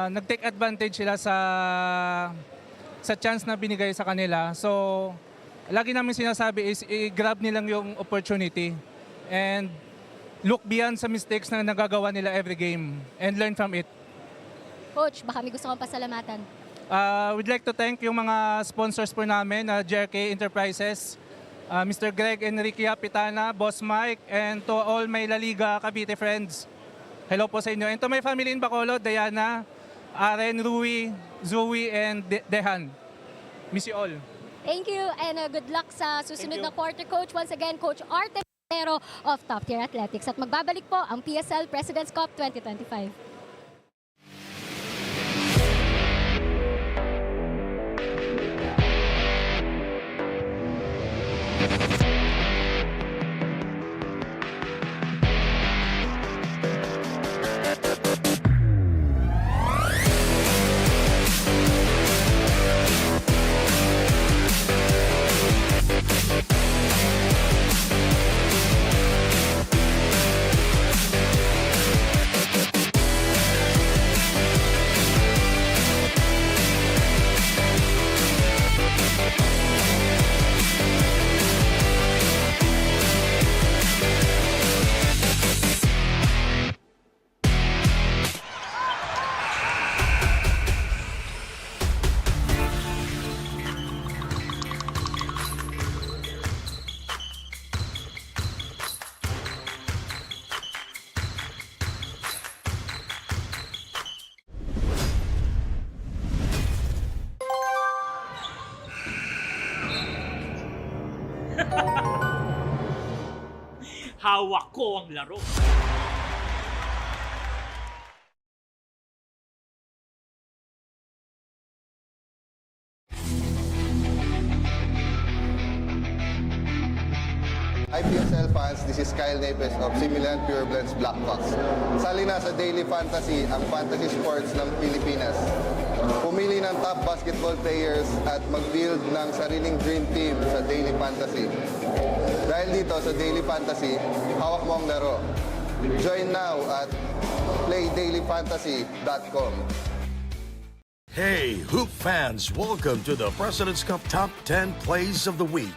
nag-take advantage sila sa chance na binigay sa kanila. So lagi namin sinasabi is i-grab nilang yung opportunity and look beyond sa mistakes na nagagawa nila every game and learn from it. Coach, baka may gusto kang pasalamatan. We'd like to thank yung mga sponsors po namin, JRK Enterprises, Mr. Greg Enrique Pitana, Boss Mike, and to all my La Liga Cavite friends. Hello po sa inyo. And to my family in Bacolod, Diana, Aren, Rui, Zoe, and Dehan. Miss you all. Thank you and good luck sa susunod na quarter, Coach. Once again, Coach Arte of Top Tier Athletics. At magbabalik po ang PSL President's Cup 2025. Hawak ko ang laro. IPSL fans, this is Kyle Nepes of Similan Pureblends Blackhawks. Sali na sa Daily Fantasy, ang fantasy sports ng Pilipinas. Pumili ng top basketball players at mag-build ng sariling dream team sa Daily Fantasy. Dahil dito sa Daily Fantasy, hawak mo ang laro. Join now at playdailyfantasy.com. Hey, Hoop fans, welcome to the President's Cup Top 10 Plays of the Week.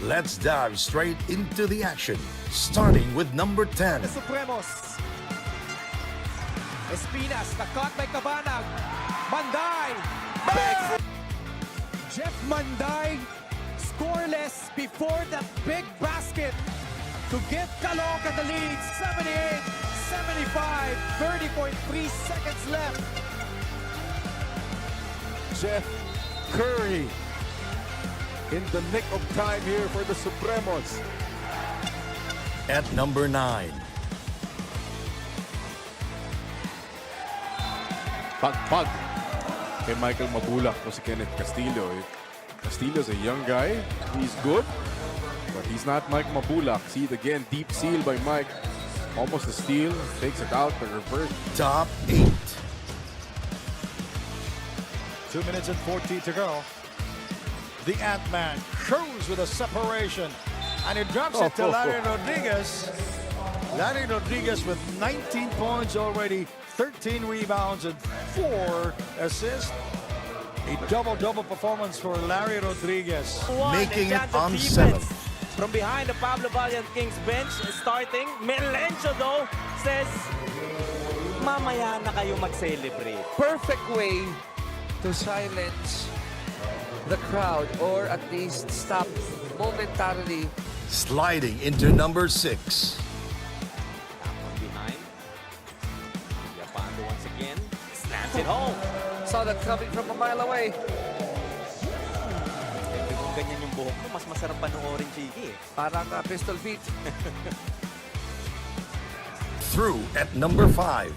Let's dive straight into the action, starting with number 10. Supremos. Espinas, na-caught by Cabanag. Manday. Big! Jeff Manday scoreless before that big basket to give Caloocan the lead. 78-75, 30.3 seconds left. Jeff Curry in the nick of time here for the Supremos. At number 9. Pag kay Michael Mabulak o si Kenneth Castillo. Castillo's a young guy. He's good, but he's not Mike Mabulak. See it again, deep seal by Mike. Almost a steal, takes it out, the reverse. Top 8. 2 minutes and 40 to go. The Ant-Man Cruz with a separation. And he drops it to Larry Rodriguez. Larry Rodriguez with 19 points already, 13 rebounds and 4 assists. A double-double performance for Larry Rodriguez. Making it on defense 7. From behind the Pablo Valiant Kings bench, starting. Melencio though says, mamaya na kayo mag-celebrate. Perfect way to silence the crowd or at least stop momentarily. Sliding into number 6. From behind. Yapando once again. Snaps it home. Saw that coming from a mile away. Siyempre kung ganyan yung buhok mo, mas masarap panoorin, Chiki. Parang pistol feet. Through at number 5.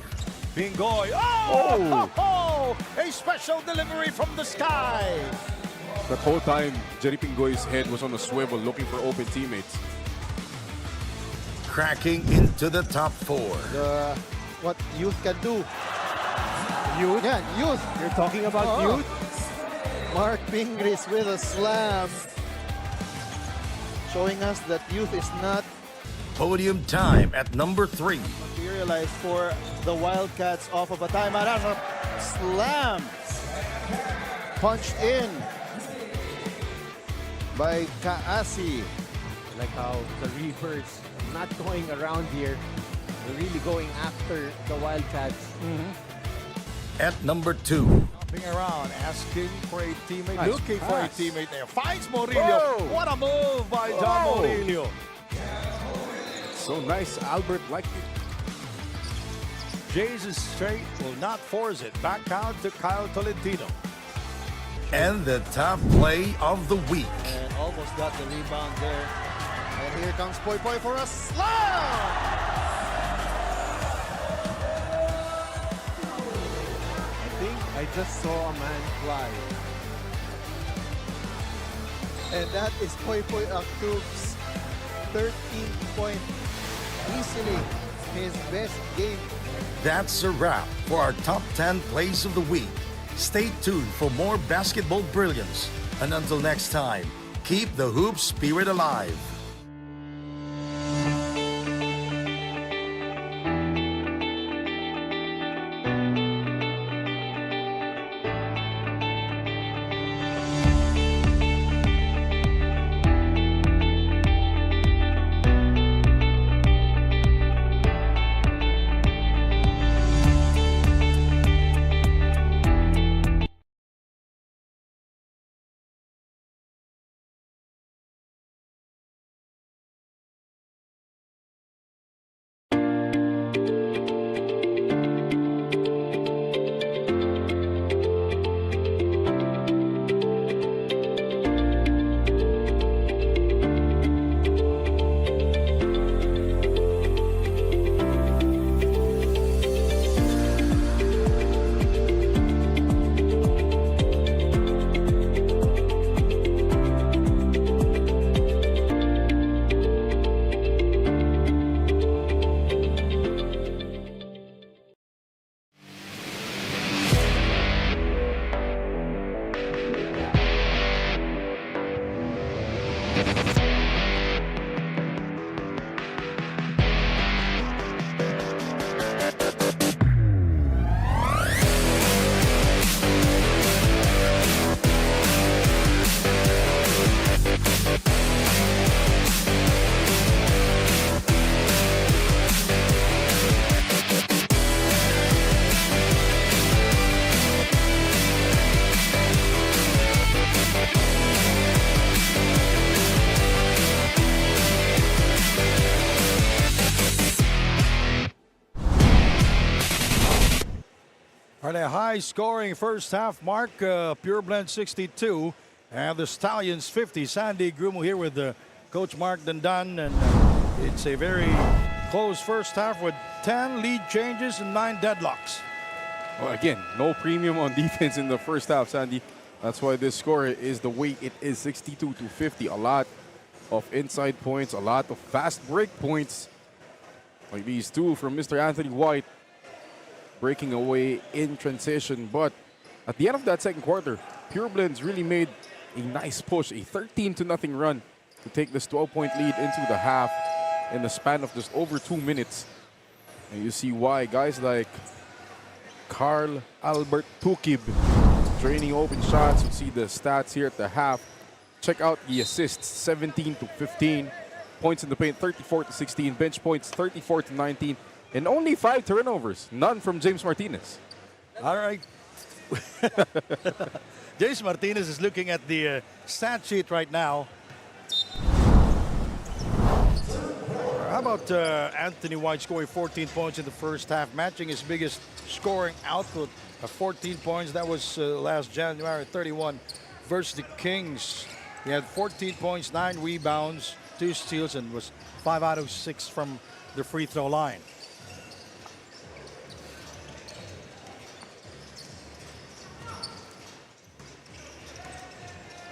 Bingoy. Oh! A special delivery from the sky. That whole time, Jerry Pingoy's head was on a swivel looking for open teammates. Cracking into the top 4. What youth can do. Youth? Yeah, youth. You're talking about youth? Mark Pingris with a slam. Showing us that youth is not Podium time at number 3. materialized for the Wildcats off of a timeout. That's a slam. Punched in by Kaasi. Like how the Reapers not going around here. They're really going after the Wildcats. At number 2. Jumping around, asking for a teammate, Nice looking for a pass. teammate there. Finds Murillo. Whoa. What a move by John Whoa. Murillo. So nice, Albert liked it. Jason Straight will not force it. Back out to Kyle Tolentino. And the top play of the week. And almost got the rebound there. And here comes Poy Poy for a slam! I think I just saw a man fly. And that is Poy Poy Aktub's 13-point, easily his best game. That's a wrap for our top 10 plays of the week. Stay tuned for more basketball brilliance. And until next time, keep the hoop spirit alive. All right, a high-scoring first half mark. Pure Blend 62 and the Stallions 50. Sandy Grumo here with Coach Mark Dandan, and it's a very close first half with 10 lead changes and 9 deadlocks. Well, again, no premium on defense in the first half, Sandy. That's why this score is the way it is, 62-50. A lot of inside points, a lot of fast break points, like these two from Mr. Anthony White, breaking away in transition. But at the end of that second quarter, Pure Blends really made a nice push, a 13-0 run to take this 12-point lead into the half in the span of just over 2 minutes. And you see why guys like Carl Albert Tukib draining open shots. You see the stats here at the half. Check out the assists, 17-15. Points in the paint, 34-16. Bench points, 34-19. And only 5 turnovers, none from James Martinez. All right. James Martinez is looking at the stat sheet right now. How about Anthony White scoring 14 points in the first half, matching his biggest scoring output of 14 points. That was last January 31 versus the Kings. He had 14 points, 9 rebounds, 2 steals, and was 5 out of 6 from the free throw line.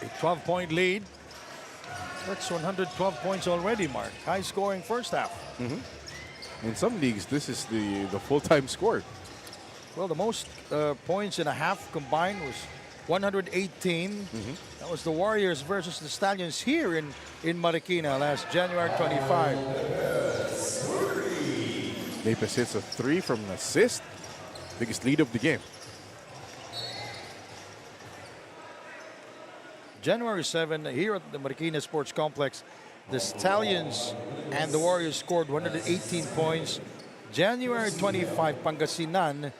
A 12-point lead. That's 112 points already, Mark. High scoring first half. In some leagues, this is the full-time score. Well, the most points in a half combined was 118. That was the Warriors versus the Stallions here in Marikina last January 25. Napes hits a 3 from an assist. Biggest lead of the game. January 7 here at the Marikina Sports Complex, the Stallions and the Warriors scored 118 points. January 25, Pangasinan.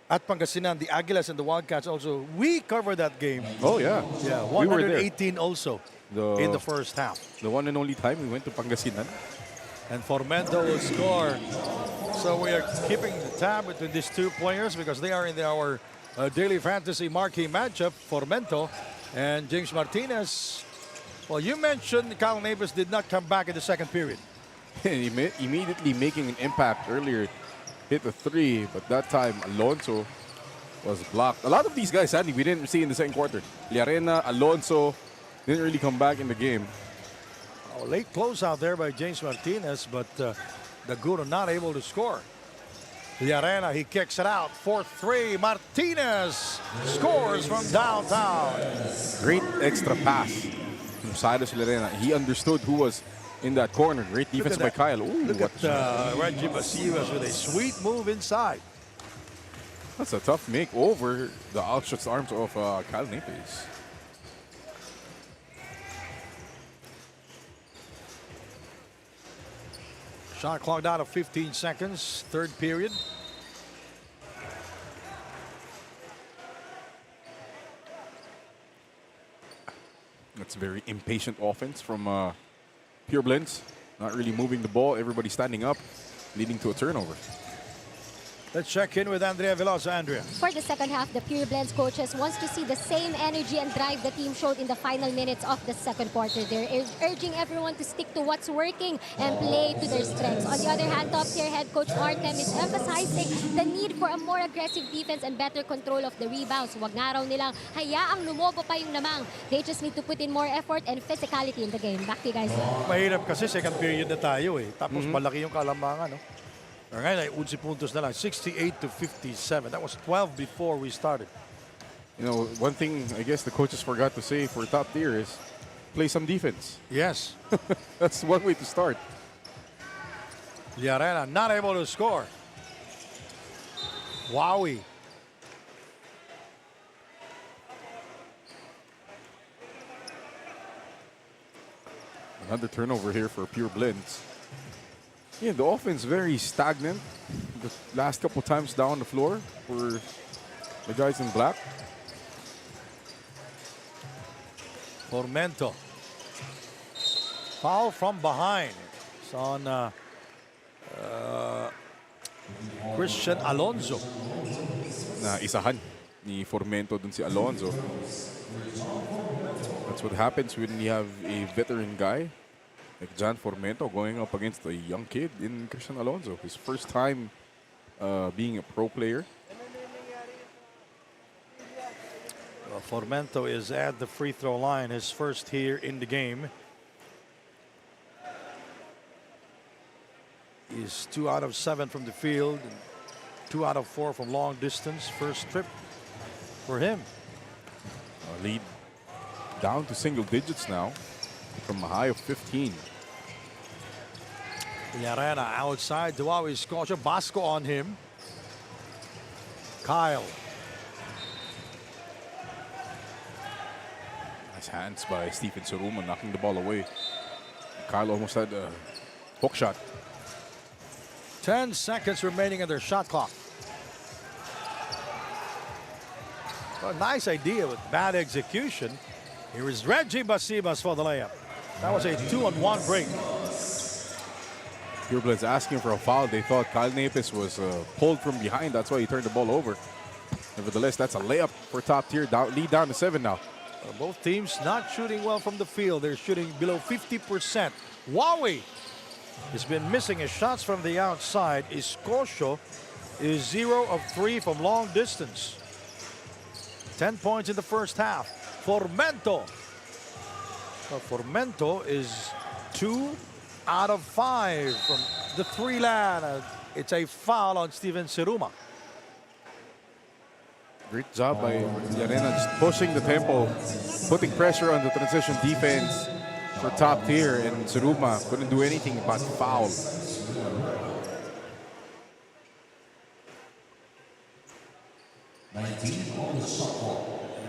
At Pangasinan, the Aguilas and the Wildcats also, we covered that game. Oh, yeah. Yeah, We were there. 118 also in the first half. The one and only time we went to Pangasinan. And Formento will score. So we are keeping the tab between these two players because they are in our daily fantasy marquee matchup, Formento and James Martinez. Well, you mentioned Kyle Napes did not come back in the second period. Immediately making an impact earlier. Hit the 3, but that time Alonso was blocked. A lot of these guys, Sandy, we didn't see in the second quarter. Liarena, Alonso didn't really come back in the game. Late close out there by James Martinez, but the Guru not able to score. Liarena, he kicks it out. 4-3. Martinez scores from downtown. Great extra pass from Cyrus Liarena. He understood who was in that corner. Great defense by Kyle. Ooh, Look at Reggie Basivas with a sweet move inside. That's a tough make over the outstretched arms of Kyle Napes. Shot clock down to 15 seconds. Third period. That's a very impatient offense from Pureblends. Not really moving the ball. Everybody standing up, leading to a turnover. Let's check in with Andrea Velosa. Andrea. For the second half, the Pureblends coaches wants to see the same energy and drive the team showed in the final minutes of the second quarter. They're urging everyone to stick to what's working and play to their strengths. On the other hand, top-tier head coach Artem is emphasizing the need for a more aggressive defense and better control of the rebounds. Huwag na raw nilang hayaang lumobo pa yung lamang. They just need to put in more effort and physicality in the game. Back to you guys. Mahirap kasi second period na tayo eh. Tapos malaki yung kalamangan, no? Ngayon ay 11 puntos na lang, 68-57. That was 12 before we started. You know, one thing I guess the coaches forgot to say for top tier is play some defense. Yes. That's one way to start. Liarena not able to score. Wowie. Another turnover here for Pureblends. Yeah, the offense very stagnant. The last couple times down the floor for the guys in black. Formento. Foul from behind. It's on Christian Alonso. Na isahan ni Formento dun si Alonso. That's what happens when you have a veteran guy like John Formento going up against a young kid in Christian Alonso. His first time being a pro player. Well, Formento is at the free throw line, his first here in the game. He's 2 out of 7 from the field, and 2 out of 4 from long distance. First trip for him. Lead down to single digits now from a high of 15. Liarena outside. Duawi Scotia. Basco on him. Kyle. Nice hands by Stephen Saruma knocking the ball away. Kyle almost had a hook shot. 10 seconds remaining in their shot clock. Well, nice idea with bad execution. Here is Reggie Basibas for the layup. That was a 2-on-1 break. Pureblends asking for a foul. They thought Kyle Napes was pulled from behind. That's why he turned the ball over. Nevertheless, that's a layup for top tier. Lead down to 7 now. Both teams not shooting well from the field. They're shooting below 50%. Wowie has been missing his shots from the outside. Escocio is 0 of 3 from long distance. 10 points in the first half. Formento. Well, Formento is 2 out of 5 from the 3 land. It's a foul on Steven Siruma. Great job by Llanena, just pushing the tempo, putting pressure on the transition defense for top tier, and Suruma couldn't do anything but foul.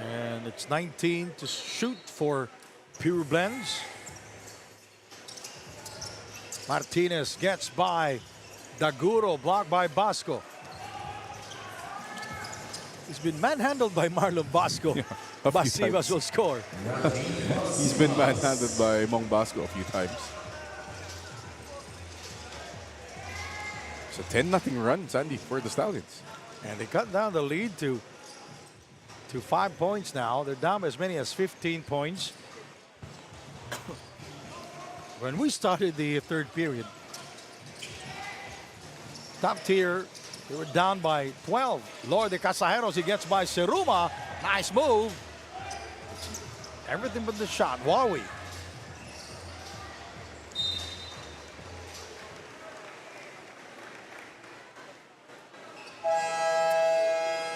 And it's 19 to shoot for Pure Blends. Martinez gets by Daguro, blocked by Basco. He's been manhandled by Marlon Basco. Yeah, a few Basivas times. will score. He's been manhandled by Mong Basco a few times. So 10-0 run, Sandy, for the Stallions. And they cut down the lead to 5 points now. They're down as many as 15 points. When we started the third period, top tier, they were down by 12. Lord de Casajeros, he gets by Seruma. Nice move. Everything but the shot. Wawi.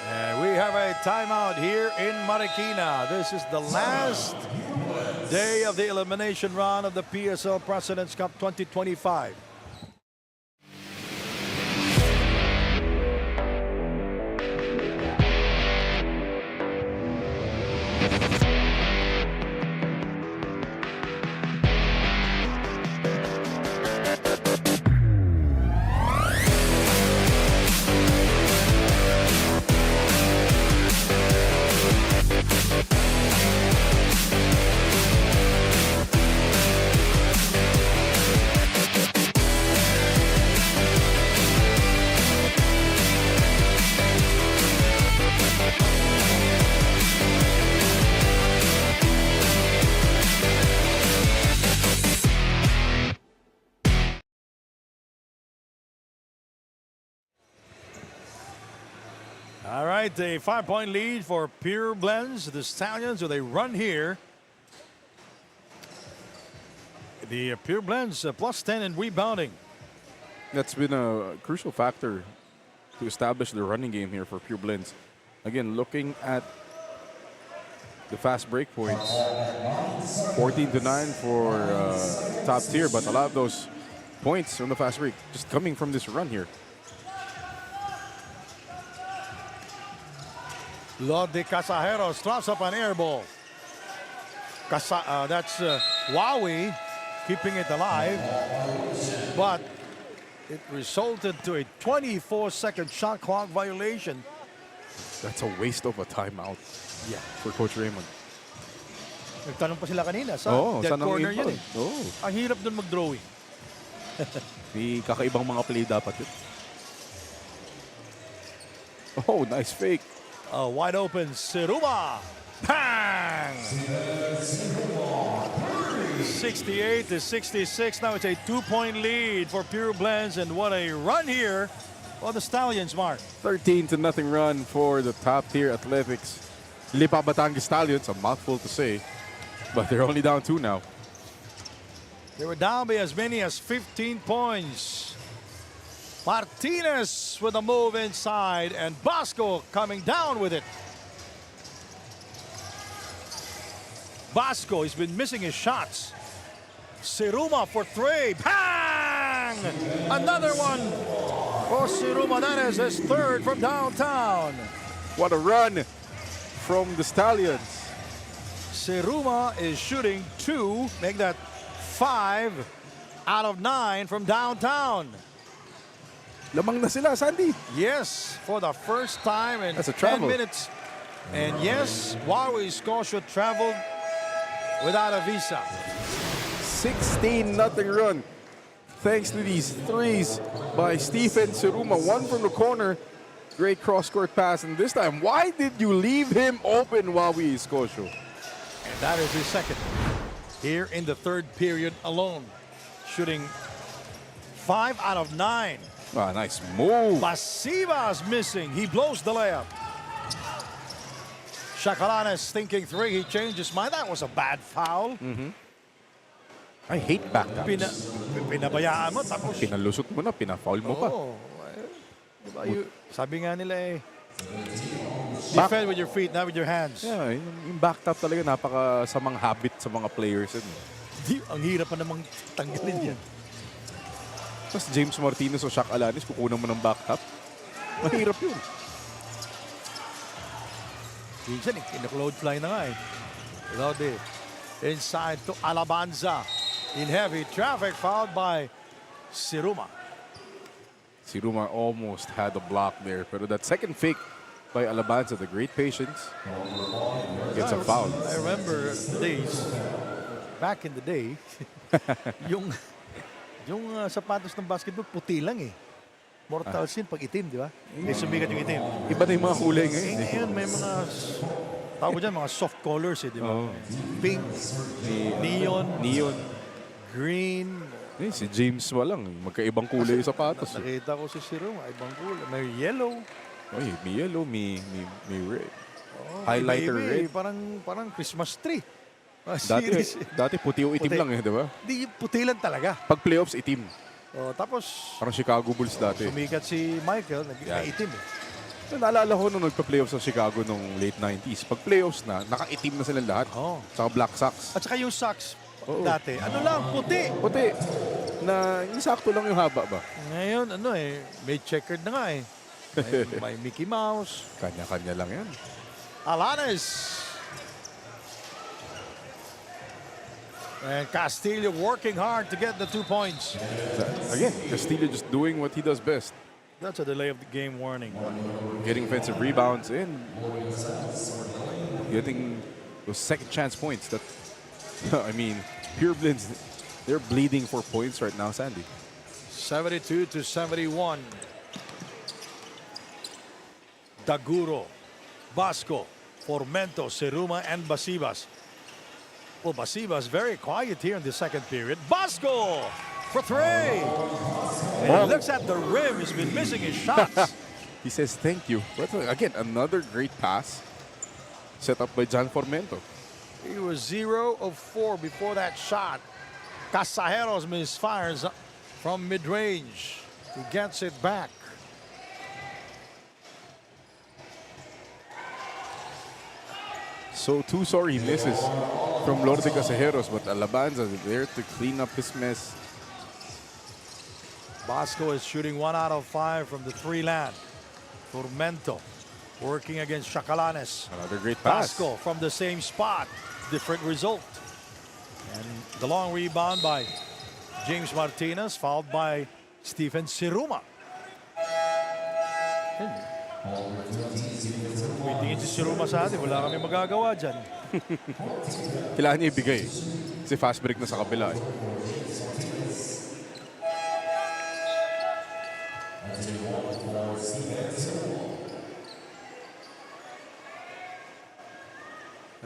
And we have a timeout here in Marikina. This is the last day of the elimination round of the PSL Presidents Cup 2025. All right, a 5-point lead for Pure Blends. The Stallions with a run here. The Pure Blends plus 10 in rebounding. That's been a crucial factor to establish the running game here for Pure Blends. Again, looking at the fast break points, 14-9 for top tier, but a lot of those points on the fast break just coming from this run here. Lord de Casajeros drops up an air ball. That's Wawi keeping it alive. But it resulted to a 24-second shot clock violation. That's a waste of a timeout, Yeah. for Coach Raymond. Nagtanong pa sila kanina sa dead saan ang corner aim yun pa? eh. Ang hirap dun mag-drawing. May kakaibang mga play dapat yun. Oh, nice fake. Wide open, Seruma. Bang! 68-66. Now it's a 2-point lead for Pure Blends, and what a run here for the Stallions, Mark. 13-0 run for the top tier athletics. Lipa Batangas Stallions, a mouthful to say, but they're only down 2 now. They were down by as many as 15 points. Martinez with a move inside, and Basco coming down with it. Basco, he's been missing his shots. Seruma for 3. Bang! Another one for Seruma. That is his third from downtown. What a run from the Stallions. Seruma is shooting 2, make that 5 out of 9 from downtown. Lamang na sila, Sandy. Yes, for the first time in That's a 10 travel. minutes. And yes, Huawei Scotia traveled without a visa. 16-0 run. Thanks to these threes by Stephen Seruma. One from the corner. Great cross-court pass. And this time, why did you leave him open, Huawei Scotia? And that is his second. Here in the third period alone. Shooting 5 out of 9. Ah, nice move. Basivas missing. He blows the layup. Shakalanes thinking 3. He changed his mind. That was a bad foul. I hate backtaps. Pinabayaan mo tapos. Pinalusot mo na, pinafoul mo pa. Oh, diba, sabi nga nila eh, Defend with your feet, not with your hands. Yeah, yung back tap talaga napaka-samang habit sa mga players yun. Ang hirap pa namang tanggalin yan. Tapos James Martinez o Shaq Alanis, kukunan mo ng back tap. Mahirap yun. Minsan, in-load fly na nga eh. Lodi. Inside to Alabanza. In heavy traffic, fouled by Siruma. Siruma almost had a block there. Pero that second fake by Alabanza, the great patience, gets a foul. I remember the days, back in the day, yung sapatos ng basketball, puti lang eh. Mortal sin pag itim, di ba? Hindi sumikat yung itim. Iba na yung mga kulay ngayon. Ngayon may mga, tawag dyan, mga soft colors eh, di ba? Pink, neon, green. Si James walang. Magkaibang kulay yung sapatos. Nakita ko si Siruma, ibang kulay. May yellow. May yellow, may red. Highlighter red. Parang Christmas tree. Dati puti o itim lang eh, di ba? Di puti lang talaga. Pag playoffs, itim. Tapos, Parang Chicago Bulls dati. sumikat si Michael, nag-itim eh. So, naalala ko nung nagpa-playoffs sa Chicago nung late 90s. Pag playoffs na, naka-itim na silang lahat. Saka black socks. At saka yung socks dati, ano lang, puti. Puti. Na insakto lang yung haba ba? Ngayon, may checkered na nga eh. May Mickey Mouse. Kanya-kanya lang yan. Alanis. And Castillo working hard to get the 2 points. Again, Castillo just doing what he does best. That's a delay of the game warning. Getting offensive rebounds and getting those second chance points that, I mean, Pureblends, they're bleeding for points right now, Sandy. 72-71. Daguro, Basco, Formento, Siruma, and Basibas. Well, Basibas very quiet here in the second period. Basco for three. And he looks at the rim. He's been missing his shots. He says thank you. But again, another great pass set up by John Formento. He was 0 of 4 before that shot. Casajeros misfires from mid-range. He gets it back. So two sorry misses from Lorde Casajeros, but Alabanza there to clean up his mess. Basco is shooting 1 out of 5 from the 3 land. Formento working against Chacalanes. Another great pass. Basco from the same spot. Different result. And the long rebound by James Martinez, fouled by Stephen Siruma. Tingin si Siruma sa atin, wala kami magagawa dyan. Kailangan niya ibigay. Kasi fast break na sa kabila.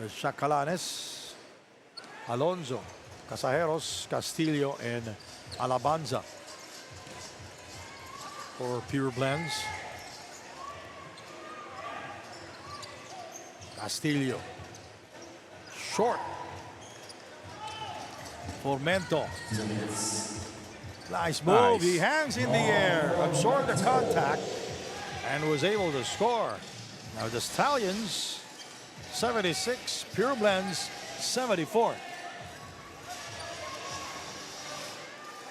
Chacalanes, Alonzo, Casajeros, Castillo, and Alabanza for Pureblends. Castillo, short. Formento. Nice move. Nice. He hangs in the air, absorbed the contact, and was able to score. Now the Stallions, 76, Pureblends, 74.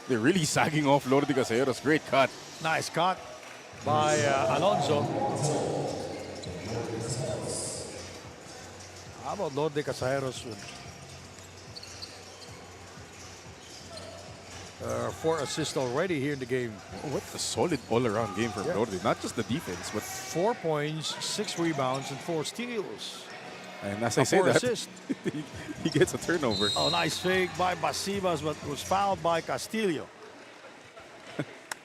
They're really sagging off Lorde Casajeros. Great cut. Nice cut by Alonzo. How about Lorde Casajeros? 4 assists already here in the game. What a solid all-around game for Lorde. Not just the defense, but 4 points, 6 rebounds, and 4 steals. and as I say that, Assist. he gets a turnover. Oh, nice fake by Basibas, but was fouled by Castillo.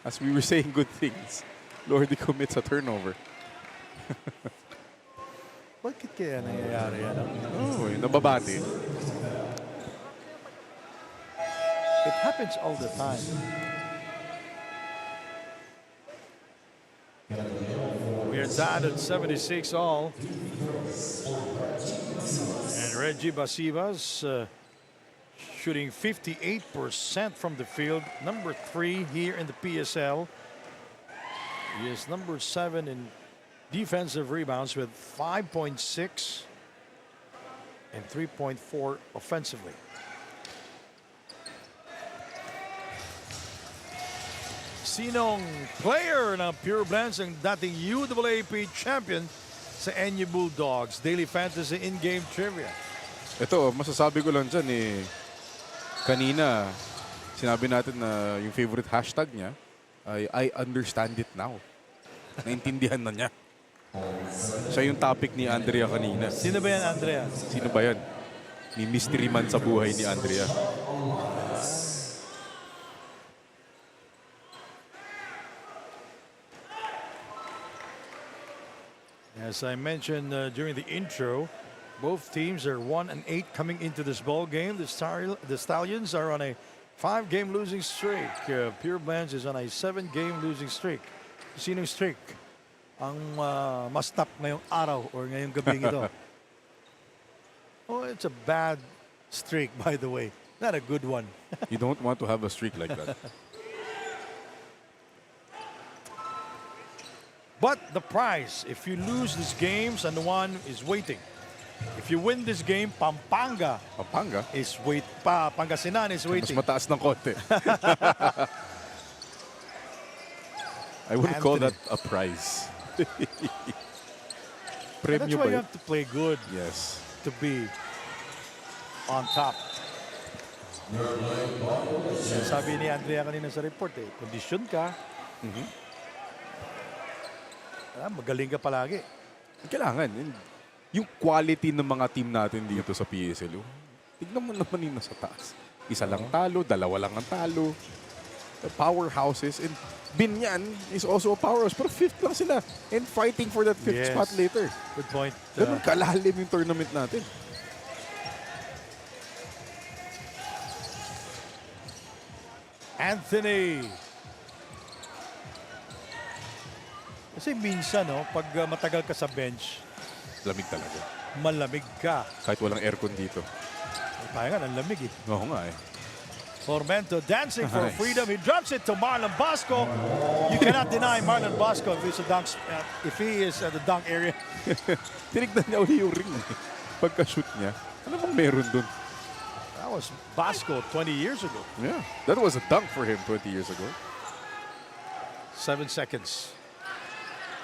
As we were saying good things, Lorde commits a turnover. Bakit kaya nangyayari yan? Oh, nababati. It happens all the time. We are tied at 76 all. And Reggie Basibas shooting 58% from the field. Number 3 here in the PSL. He is number 7 in defensive rebounds with 5.6 and 3.4 offensively. Sinong player ng Pureblends ang dating UAAP champion sa NU Bulldogs? Daily Fantasy in-game trivia. Ito, masasabi ko lang dyan kanina, sinabi natin na yung favorite hashtag niya ay I understand it now. Naintindihan na niya. Siya yung topic ni Andrea kanina. Sino ba yan, Andrea? Sino ba yan? Ni mystery man sa buhay ni Andrea. As I mentioned during the intro, both teams are 1-8 coming into this ball game. The Stallions are on a 5-game losing streak. Pureblends is on a 7-game losing streak. Sinong streak ang mas top ngayong araw or ngayong gabing ito? Oh, it's a bad streak, by the way. Not a good one. You don't want to have a streak like that. But the prize, if you lose this game, San Juan is waiting. If you win this game, Pampanga is Pangasinan is Mas waiting. mataas ng konti. I wouldn't call that a prize. That's Premyo why ba you yun? have to play good Yes. to be on top. Sabi ni Andrea kanina sa report kondisyon ka. Magaling ka palagi. Kailangan. Yung quality ng mga team natin dito sa PSL, tignan mo naman yung nasa taas. Isa lang talo, dalawa lang ang talo. The powerhouses. And Binyan is also a powerhouse. Pero 5th lang sila. And fighting for that 5th spot later. Good point. Ganun kalalim yung tournament natin. Anthony. Kasi minsan, pag matagal ka sa bench, Lamig talaga. malamig ka. Kahit walang aircon dito. Tayo nga, ang lamig eh. Oo nga Tormento dancing for Nice. freedom. He drops it to Marlon Bosco. You cannot deny Marlon Bosco if he is at the dunk area. Tinignan niya uli yung ring. Pagka-shoot niya. Ano bang meron dun? That was Bosco 20 years ago. Yeah. That was a dunk for him 20 years ago. 7 seconds.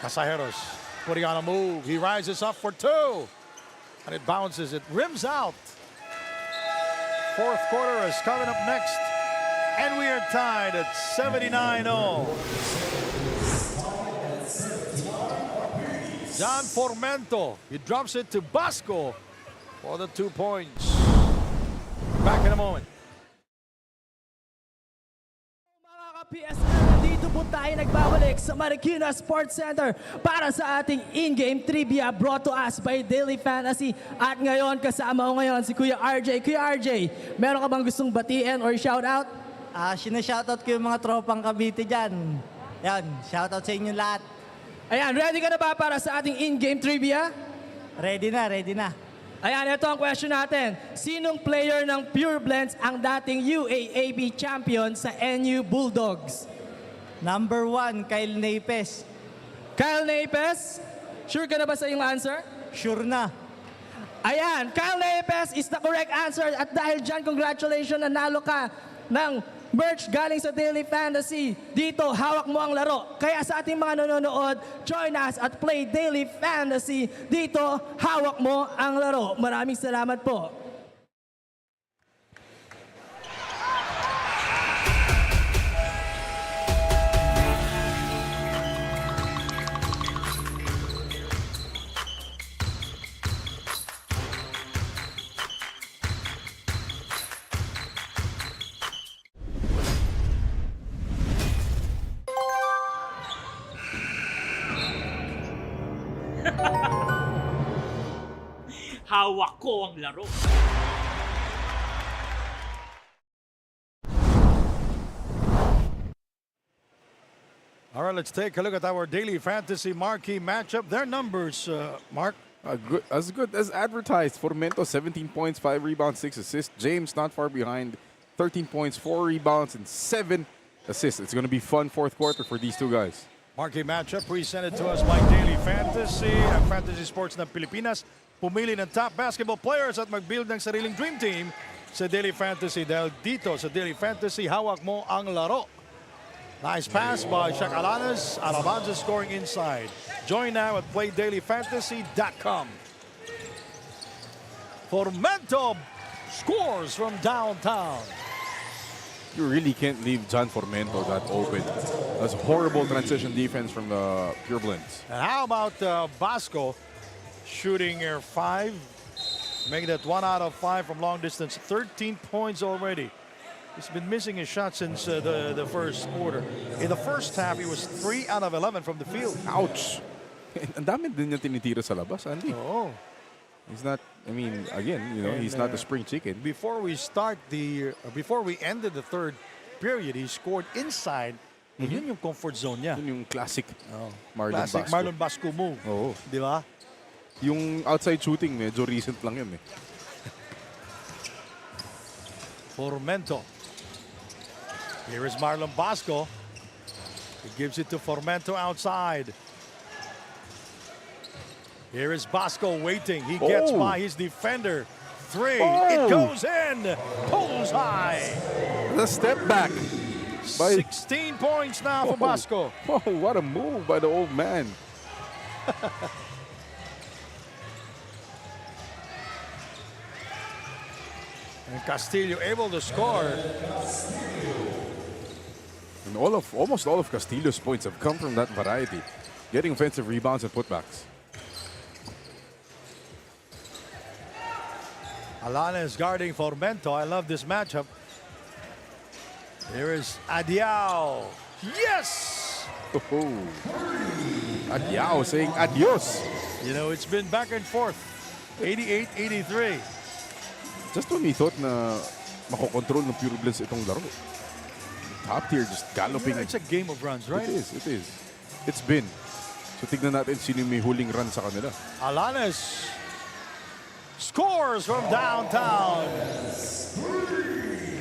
Casajeros putting on a move. He rises up for 2. And it bounces. It rims out. Fourth quarter is coming up next. And we are tied at 79-0. John Formento. He drops it to Bosco for the 2 points. Back in a moment. PSL, nandito po tayo nagbabalik sa Marikina Sports Center para sa ating in-game trivia brought to us by Daily Fantasy. At ngayon, kasama ko ngayon si Kuya RJ. Kuya RJ, meron ka bang gustong batiin or shoutout? Sinashoutout ko yung mga tropang Cavite dyan. Yan, shoutout sa inyo lahat. Ayan, ready ka na ba para sa ating in-game trivia? Ready na, ready na. Ayan, ito ang question natin. Sinong player ng Pureblends ang dating UAAP champion sa NU Bulldogs? Number 1, Kyle Napes. Kyle Napes? Sure ka na ba sa iyong answer? Sure na. Ayan, Kyle Napes is the correct answer. At dahil dyan, congratulations, nanalo ka ng merch galing sa Daily Fantasy. Dito, hawak mo ang laro. Kaya sa ating mga nanonood, join us at play Daily Fantasy. Dito, hawak mo ang laro. Maraming salamat po. Hawak ko ang laro. All right, let's take a look at our Daily Fantasy marquee matchup. Their numbers, Mark. As good as advertised. Formento, 17 points, 5 rebounds, 6 assists. James, not far behind, 13 points, 4 rebounds, and 7 assists. It's going to be fun fourth quarter for these two guys. Marquee matchup presented to us by Daily Fantasy, ang fantasy sports ng Pilipinas. Pumili ng top basketball players at mag-build ng sariling dream team sa Daily Fantasy. Dahil dito sa Daily Fantasy, hawak mo ang laro. Nice pass by Shaq Alanes. Alabanza scoring inside. Join now at playdailyfantasy.com. Formento scores from downtown. You really can't leave John Formento that open. That's horrible transition defense from the Pureblends. And how about Basco shooting 5, making that 1 out of 5 from long distance, 13 points already. He's been missing a shot since the first quarter. In the first half, he was 3 out of 11 from the field. Ouch! Ang dami din niya tinitira sa labas, Andy. Oh. He's not, I mean, again, you know, And, he's not a spring chicken. Before we ended the third period, he scored inside. Yun yung comfort zone niya. Yun yung classic Classic Marlon Basco move. Oo. Di ba? Yung outside shooting, medyo recent lang yun eh. Formento. Here is Marlon Basco. He gives it to Formento outside. Here is Basco waiting. He gets by his defender. 3. It goes in. Pulls high. The step back. 16 points now for Basco. Oh, what a move by the old man. And Castillo able to score. And almost all of Castillo's points have come from that variety. Getting offensive rebounds and putbacks. Alanes guarding Formento. I love this matchup. Here is Adiao. Yes! Oh, Adiao saying adios. You know, it's been back and forth. 88-83. Just when we thought na makokontrol ng Pureblends itong laro. Top tier just galloping. It's a game of runs, right? It is. It's been. So tignan natin sino may huling run sa kanila. Alanes scores from downtown.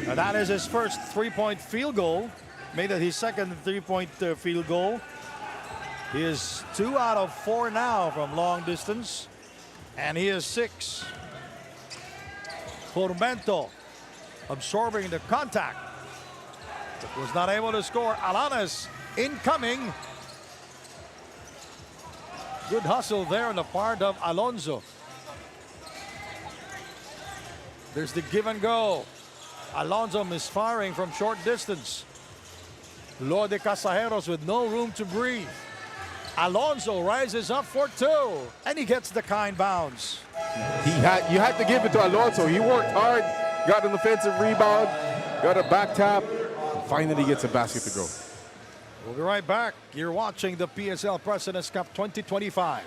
And that is his first 3-point field goal. Made it his second 3-point field goal. He is 2 out of 4 now from long distance. And he is 6. Formento absorbing the contact. But was not able to score. Alanes incoming. Good hustle there on the part of Alonso. There's the give and go. Alonso misfiring from short distance. Lord de Casajeros with no room to breathe. Alonso rises up for 2, and he gets the kind bounce. You had to give it to Alonso. He worked hard, got an offensive rebound, got a back tap, finally gets a basket to go. We'll be right back. You're watching the PSL Presidents Cup 2025.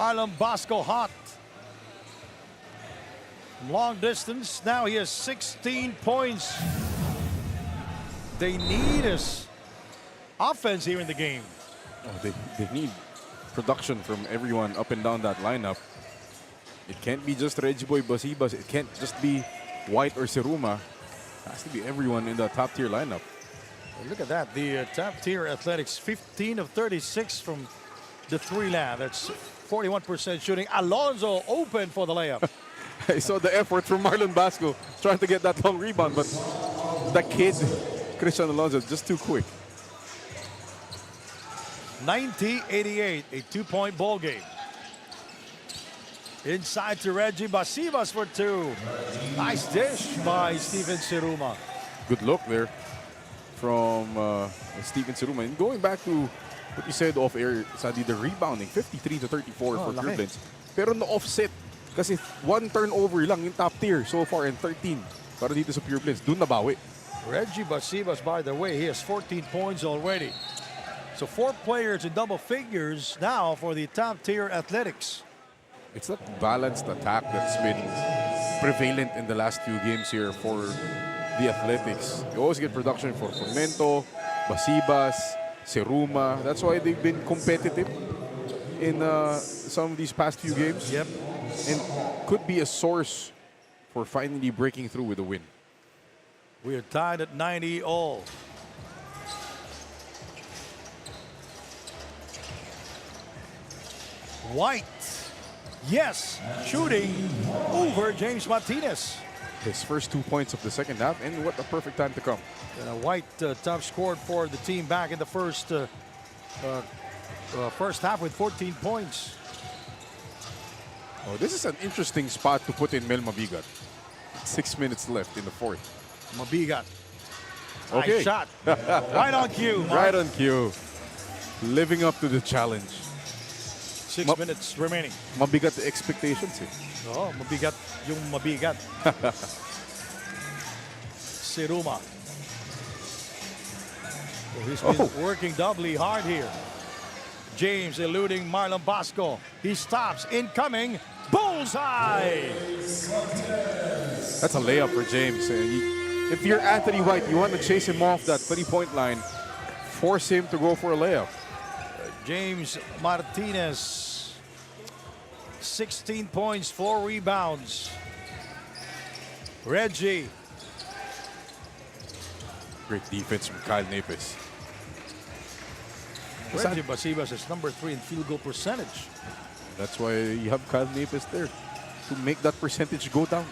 Marlon Basco hot. Long distance. Now he has 16 points. They need us offense here in the game. Oh, they need production from everyone up and down that lineup. It can't be just Reggie Boy Basibas. It can't just be White or Seruma. It has to be everyone in the top tier lineup. Look at that. The top tier Athletics, 15 of 36 from the 3-land. That's 41% shooting. Alonso open for the layup. I saw the effort from Marlon Basco trying to get that long rebound, but the kid, Christian Alonso, just too quick. 90-88, a 2-point ball game. Inside to Reggie Basibas for 2. Nice dish by Steven Seruma. Good look there. from Steven Siruma. And going back to what you said off air, Sandy, the rebounding, 53 to 34 for Pureblends. Pero na-offset kasi one turnover lang yung top tier so far and 13 para dito sa Pureblends. Doon nabawi. Reggie Basibas, by the way, he has 14 points already. So 4 players in double figures now for the top tier Athletics. It's that balanced attack that's been prevalent in the last few games here for the Athletics. You always get production for Fomento, Basibas, Siruma. That's why they've been competitive in some of these past few games. Yep. And could be a source for finally breaking through with a win. We are tied at 90 all. White. Yes, shooting over James Martinez. His first 2 points of the second half, and what a perfect time to come. White top scored for the team back in the first half with 14 points. Oh, this is an interesting spot to put in Mel Mabigat. 6 minutes left in the fourth. Mabigat. Okay. Nice shot. Right on cue. Mark. Right on cue. Living up to the challenge. 6 minutes remaining. Mabigat the expectations eh. Oh, mabigat yung mabigat. Siruma. So he's been working doubly hard here. James eluding Marlon Basco. He stops. Incoming. Bullseye! That's a layup for James. If you're Anthony White, you want to chase him off that three-point line, force him to go for a layup. James Martinez, 16 points, 4 rebounds. Reggie. Great defense from Kyle Nepes. Reggie Basibas is number 3 in field goal percentage. That's why you have Kyle Nepes there to make that percentage go down.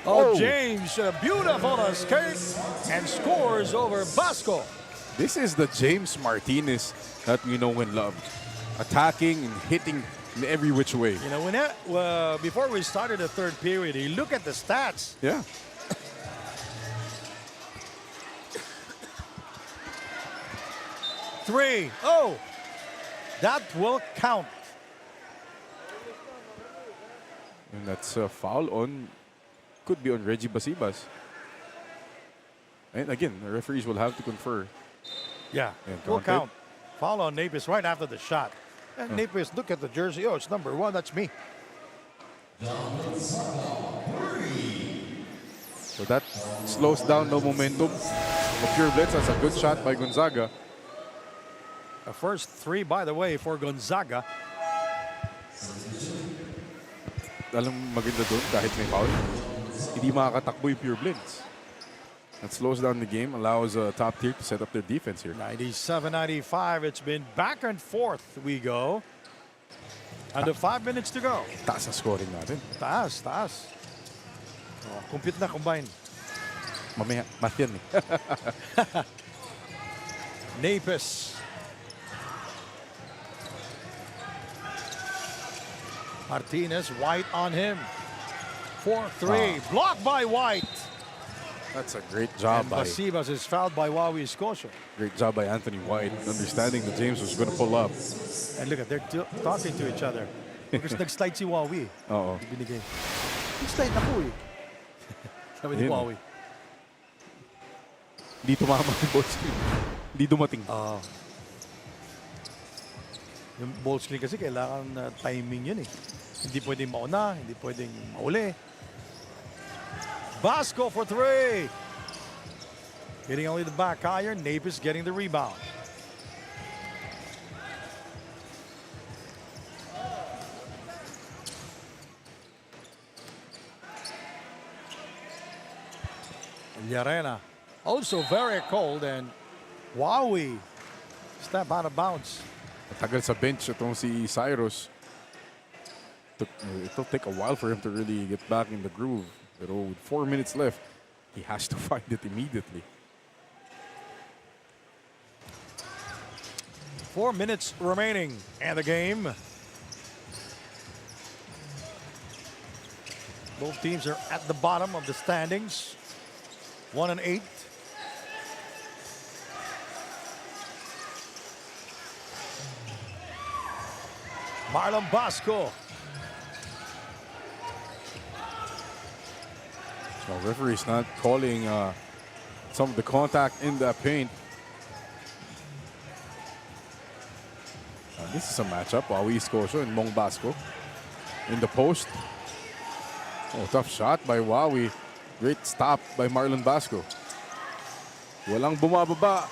Oh, James, beautiful escape and scores over Basco. This is the James Martinez that we know and love. Attacking and hitting in every which way. You know, before we started the third period, you look at the stats. Yeah. Three. Oh, that will count. And that's a foul on, could be on Reggie Basibas. And again, the referees will have to confer. Yeah, will count. Foul on Naples right after the shot. And Naples, look at the jersey. Oh, it's number 1. That's me. So that slows down the momentum of Pureblends. That's a good shot by Gonzaga. The first 3, by the way, for Gonzaga. Alam maganda doon kahit may foul. Hindi makakatakbo yung Pureblends. That slows down the game, allows top tier to set up their defense here. 97-95. It's been back and forth we go. Under 5 minutes to go. Taas ang scoring natin. Taas. Oh, compute na, combine. Mamaya, math yan eh. Napes. Martinez, White on him. 4-3. Blocked by White. That's a great job by... Basibas is fouled by Wawi Scotia. Great job by Anthony White, understanding that James was going to pull up. And look at, they're talking to each other. Because nag-slide si Wawi. Oo. Binigay. Nag-slide na po eh. Sabi ni Wawi. Hindi tumama yung ball screen. Hindi dumating. Yung ball screen kasi kailangan timing yun eh. Hindi pwedeng mauna, hindi pwedeng mauli. Basco for 3. Hitting only the back iron. Napes getting the rebound. Llarena also very cold, and Wawi step out of bounds. Matagal sa bench itong si Cyrus. It'll take a while for him to really get back in the groove. But with 4 minutes left, he has to find it immediately. 4 minutes remaining in the game. Both teams are at the bottom of the standings. 1-8. Marlon Basco. So referee's not calling some of the contact in the paint. This is a matchup. Wawi Scotia and Mong Basco in the post. Oh, tough shot by Wawi. Great stop by Marlon Basco. Walang bumababa.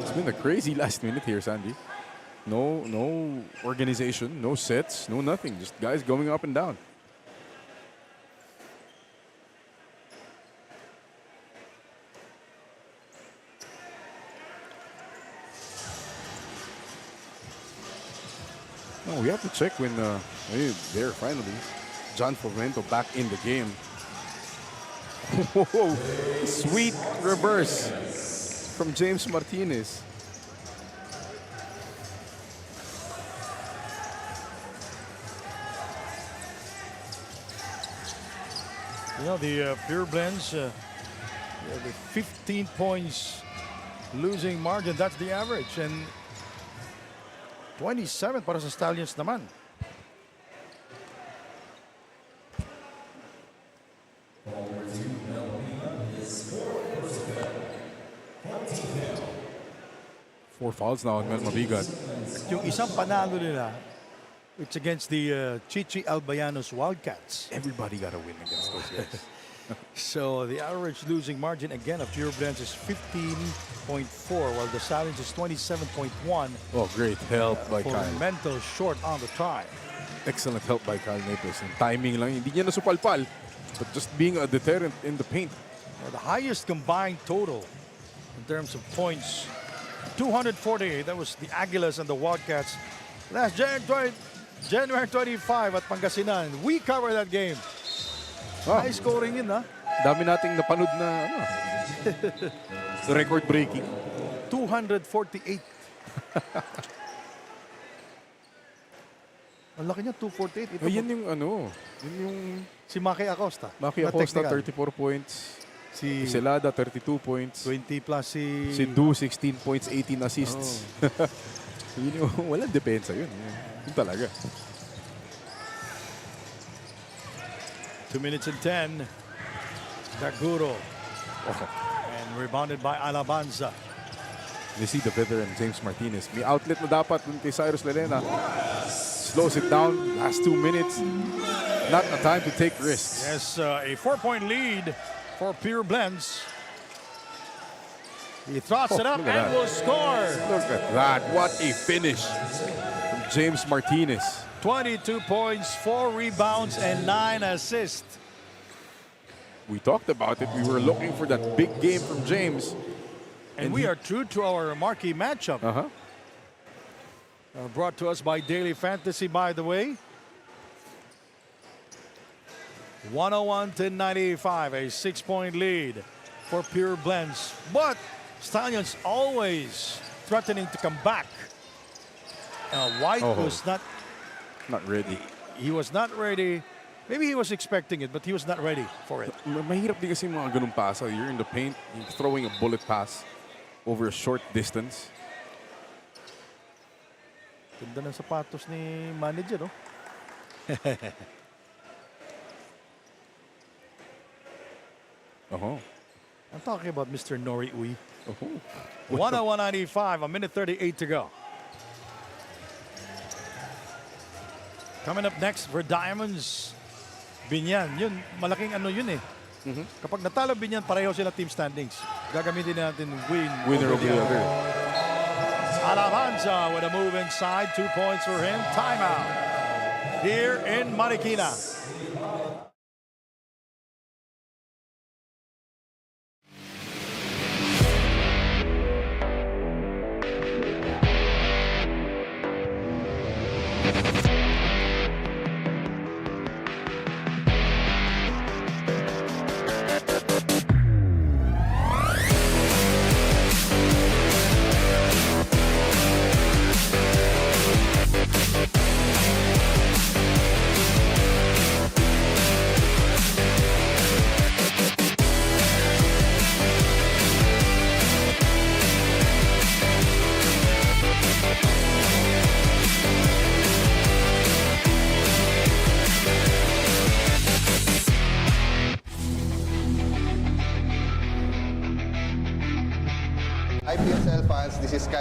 It's been a crazy last minute here, Sandy. No organization, no sets, no nothing. Just guys going up and down. No, we have to check when there finally. John Fomento back in the game. Whoa, sweet reverse from James Martinez. You know, the Pure Blends, the 15 points losing margin, that's the average. And 27 para sa Stallions naman. Four fouls now on Mel Mabigat. Yung isang panalo nila, it's against the Chichi Albayanos Wildcats. Everybody got to win against those guys. So the average losing margin again of Pure Blends is 15.4, while the Stallions is 27.1. Oh, great help by Kyle. Mental short on the try. Excellent help by Kyle Naples. And timing lang, hindi niya nasupalpal, but just being a deterrent in the paint. The highest combined total in terms of points, 248. That was the Aguilas and the Wildcats last January 25 at Pangasinan. We covered that game. High scoring yun, ha? Dami nating napanood na record breaking. 248. Ang laki niya, 248. Ito Yan yung yun yung si Maki Acosta. Maki Acosta, 34 points. Si Celada, 32 points. 20 plus si Du, 16 points, 18 assists. Yun yung, walang depensa yun. Yun talaga. 2 minutes and 10. Daguro. And rebounded by Alabanza. You see the veteran James Martinez. May outlet na dapat dun kay Cyrus Lelena. Slows it down. Last 2 minutes. Not a time to take risks. Yes, a 4-point lead for Pure Blends. He throws it up and will score. Look at that. What a finish from James Martinez. 22 points, 4 rebounds, and 9 assists. We talked about it. We were looking for that big game from James. And we are true to our marquee matchup. Brought to us by Daily Fantasy, by the way. 101-95, a 6-point lead for Pure Blends. But Stallions always threatening to come back. White was not ready. He was not ready. Maybe he was expecting it, but he was not ready for it. Mahirap din kasi mga ganung pasa. You're in the paint, you're throwing a bullet pass over a short distance. Ganda ng sapatos ni manager, no? I'm talking about Mr. Nori Uy. 101-95, a minute 38 to go. Coming up next for Diamonds, Binyan. Yun, malaking yun eh. Kapag natalo Binyan, pareho sila team standings. Gagamitin natin winner of the other. Alabanza with a move inside. 2 points for him. Timeout here in Marikina.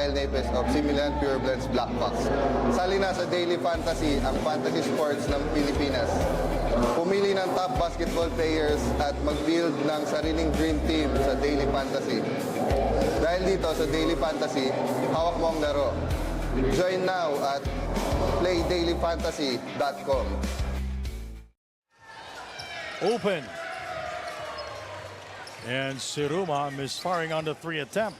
Kyle Nepes of Similan Pureblends Black Fox. Sali na sa Daily Fantasy ang fantasy sports ng Pilipinas. Pumili ng top basketball players at mag-build ng sariling dream team sa Daily Fantasy. Dahil dito sa Daily Fantasy, hawak mo ang laro. Join now at playdailyfantasy.com. Open. And Siruma misfiring on the 3 attempt.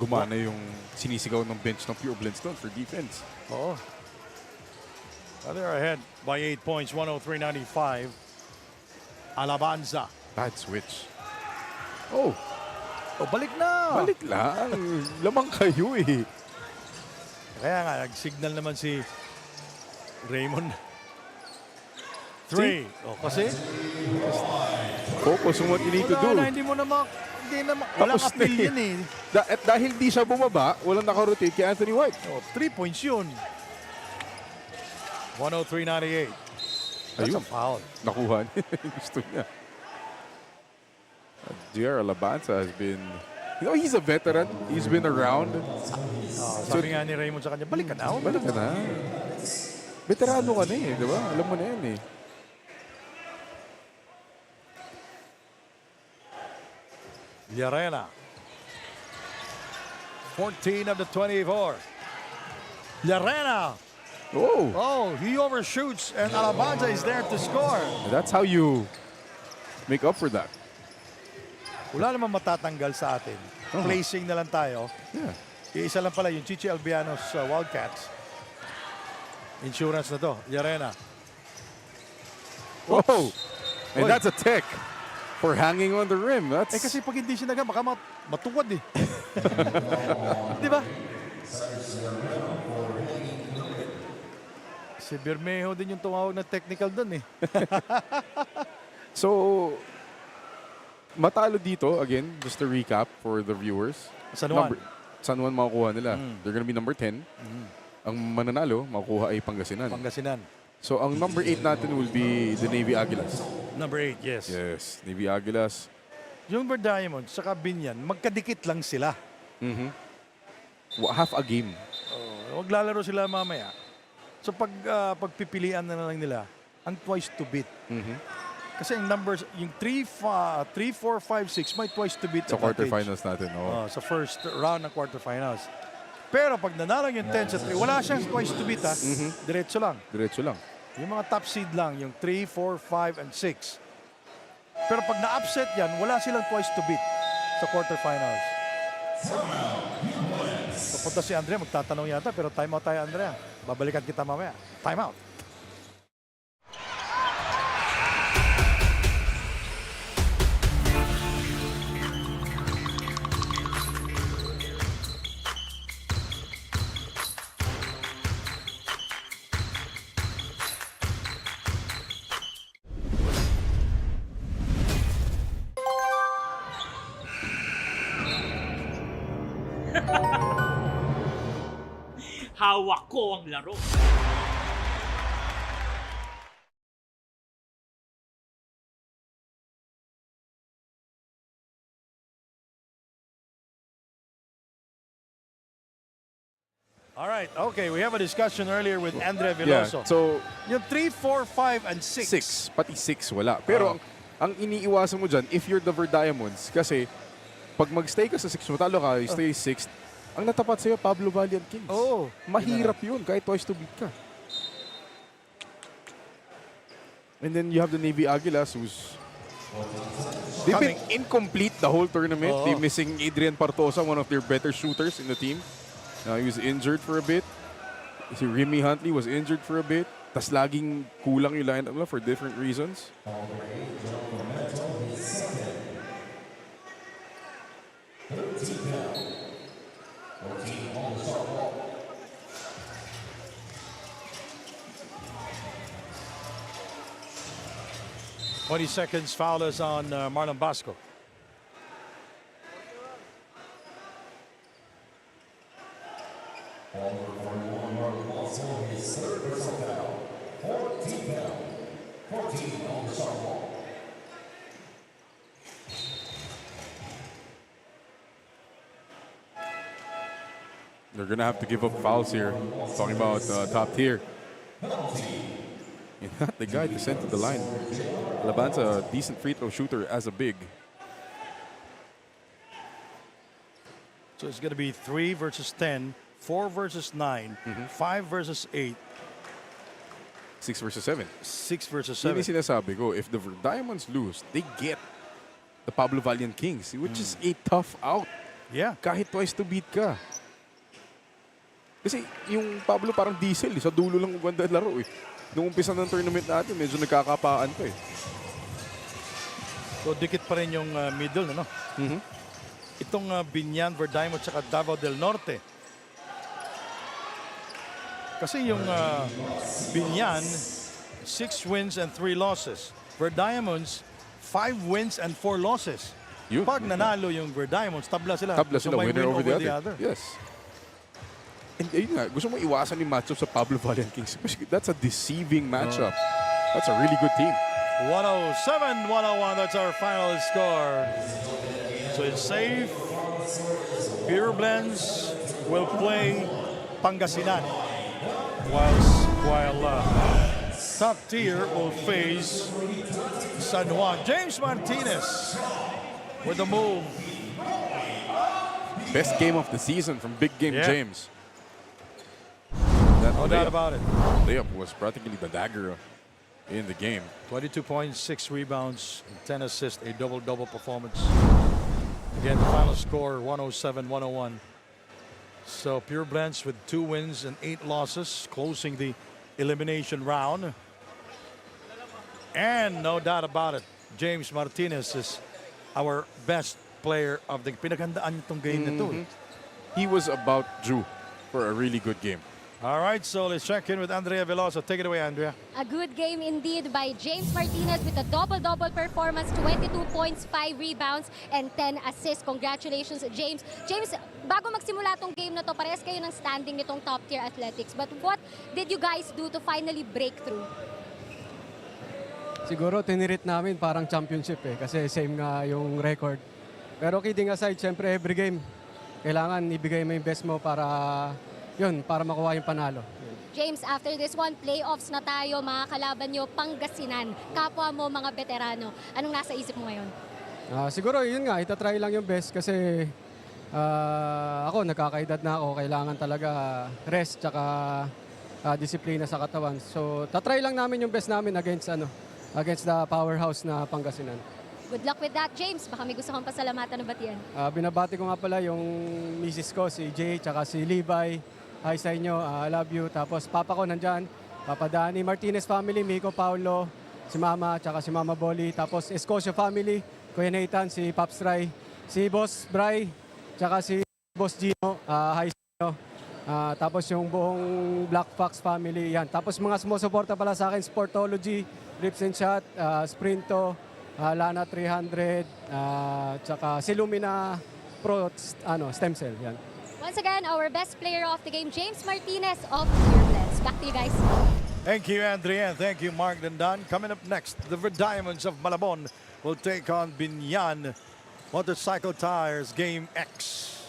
Gumana yung sinisigaw ng bench ng Pureblends doon for defense. Oh. They're ahead by 8 points, 103-95. Alabanza. Bad switch. Oh, Oh, balik na. balik lang. Lamang kayo eh. Kaya nga, nag-signal naman si Raymond. 3. Oh, kasi Focus on what you need to do. wala na, hindi mo na walang Tapos na appeal eh. yan eh. At dahil di siya bumaba, walang nakarotate kay Anthony White. Oh, 3 points yun. 103-98. That's Ayun. a foul. Nakuha niya. Gusto niya. JR Alabanza has been, he's a veteran. He's been around. Sabi nga ni Raymond sa kanya, balik ka na. Balik ka na. Veterano ka na eh, di ba? Alam mo na yan eh. Llarena. 14 of the 24. Llarena. Oh, Oh, he overshoots and Alabanza is there to score. that's how you make up for that. Wala namang matatanggal sa atin. Placing na lang tayo. Yeah. Iisa lang pala yung Chichi Albianos Wildcats. Insurance na to. Llarena. Whoa. And Oy. that's a tech for hanging on the rim. That's Kasi pag hindi sinaga, baka matuwad eh. Di ba? Si Bermejo din yung tumawag na technical dun eh. so matalo dito again, just to recap for the viewers. San Juan. San Juan makukuha nila. They're gonna be number 10. Ang mananalo, makukuha ay Pangasinan. Pangasinan. So ang number 8 natin will be the Navy Aguilas. Number 8, yes. Yes, Navy Aguilas. Yung Bird Diamond, saka Binyan, magkadikit lang sila. Half a game. Huwag lalaro sila mamaya. So pagpipilian na lang nila, ang twice to beat. Kasi yung numbers, yung 3, 4, 5, 6, may twice to beat Sa advantage. quarterfinals natin. Oh. Sa first round ng quarterfinals. Pero pag nanalang yung 10 sa 3, wala siyang twice to beat ha. Diretso lang. Diretso lang. Yung mga top seed lang, yung 3, 4, 5, and 6. Pero pag na-upset yan, wala silang twice to beat sa quarterfinals. Papunta si Andrea, magtatanong yata, pero time out tayo, Andrea. Babalikan kita mamaya. Time out. Hawak ko ang laro. All right, okay, we have a discussion earlier with Andrea Veloso. Yeah, so Yung 3, 4, 5, and 6. 6, pati 6 wala. Pero ang iniiwasan mo dyan, if you're the Diamonds, kasi pag magstay ka sa 6, matalo ka, you stay 6, ang natapat sa'yo, Pablo Valiant Kings. Oh. Mahirap yun, kahit twice to beat ka. And then you have the Navy Aguilas, who's they've been incomplete the whole tournament. They're missing Adrian Partosa, one of their better shooters in the team. He was injured for a bit. Si Remy Huntley was injured for a bit. Tas laging kulang yung lineup nila for different reasons. "20 seconds foul is on Marlon Basco. They're going to have to give up fouls here. Talking about top tier. You're not the guy to send to the line. Laban's a decent free throw shooter as a big. So it's going to be 3 versus 10, 4 versus 9, 5 versus 8, 6 versus 7. 6 versus Yun 7. yung sinasabi ko, if the Diamonds lose, they get the Pablo Valiant Kings, which is a tough out. Yeah. Kahit twice to beat ka. Kasi yung Pablo parang diesel, sa dulo lang maganda laro eh. Nung umpisa ng tournament natin, medyo nagkakapaan pa eh. So dikit pa rin yung middle, ano? Itong Binyan, Verdiamon, at Davao del Norte. Kasi yung Binyan, 6 wins and 3 losses. Verdiamonds, 5 wins and 4 losses. Yun. Pag nanalo yung Verdiamonds, tabla sila. Tabla sila, may winner win over the other. Yes. And ayun nga, gusto mo iwasan yung matchup sa Pablo Valiant Kings. That's a deceiving matchup. That's a really good team. 107-101, that's our final score. So it's safe. Pureblends will play Pangasinan. While top tier will face San Juan. James Martinez with the move. Best game of the season from Big Game James. That No doubt about it. layup was practically the dagger in the game. 22 points, 6 rebounds, 10 assists, a double-double performance. Again, the final score, 107-101. So Pureblends with 2 wins and 8 losses, closing the elimination round. And no doubt about it, James Martinez is our best player of the... Pinaghandaan itong game na to. He was about due for a really good game. All right, so let's check in with Andrea Veloso. Take it away, Andrea. A good game indeed by James Martinez with a double-double performance, 22 points, 5 rebounds, and 10 assists. Congratulations, James. James, bago magsimula tong game na to, parehas kayo ng standing nitong top-tier athletics. But what did you guys do to finally break through? Siguro tinirit namin parang championship eh, kasi same nga yung record. Pero kidding aside, syempre every game, kailangan ibigay mo yung best mo para makuha yung panalo. James, after this one, playoffs na tayo, mga kalaban nyo, Pangasinan. Kapwa mo, mga veterano. Anong nasa isip mo ngayon? Siguro yun nga, itatry lang yung best kasi ako, nagkakaedad na ako. Kailangan talaga rest tsaka disiplina sa katawan. So, tatry lang namin yung best namin against the powerhouse na Pangasinan. Good luck with that, James. Baka may gusto kang pasalamatan na batian. Binabati ko nga pala yung misis ko, si Jay, tsaka si Levi. Hi sa inyo, I love you. Tapos papa ko nandyan, Papa Danny, Martinez family, Miko, Paulo, si Mama, tsaka si Mama Bolly. Tapos Escocio family, Kuya Nathan, si Pops Ray, si Boss Bray, tsaka si Boss Gino. Hi sa inyo. Tapos yung buong Black Fox family, yan. Tapos mga sumusuporta pala sa akin, Sportology, Rips and Shot, Sprinto, Lana 300, tsaka si Lumina Pro Stem Cell. Yan. Once again, our best player of the game, James Martinez of Pureblends. Back to you guys. Thank you, Andrea, and thank you, Mark Dandan. Coming up next, the Verdiamonds of Malabon will take on Binyan Motorcycle Tires Game X.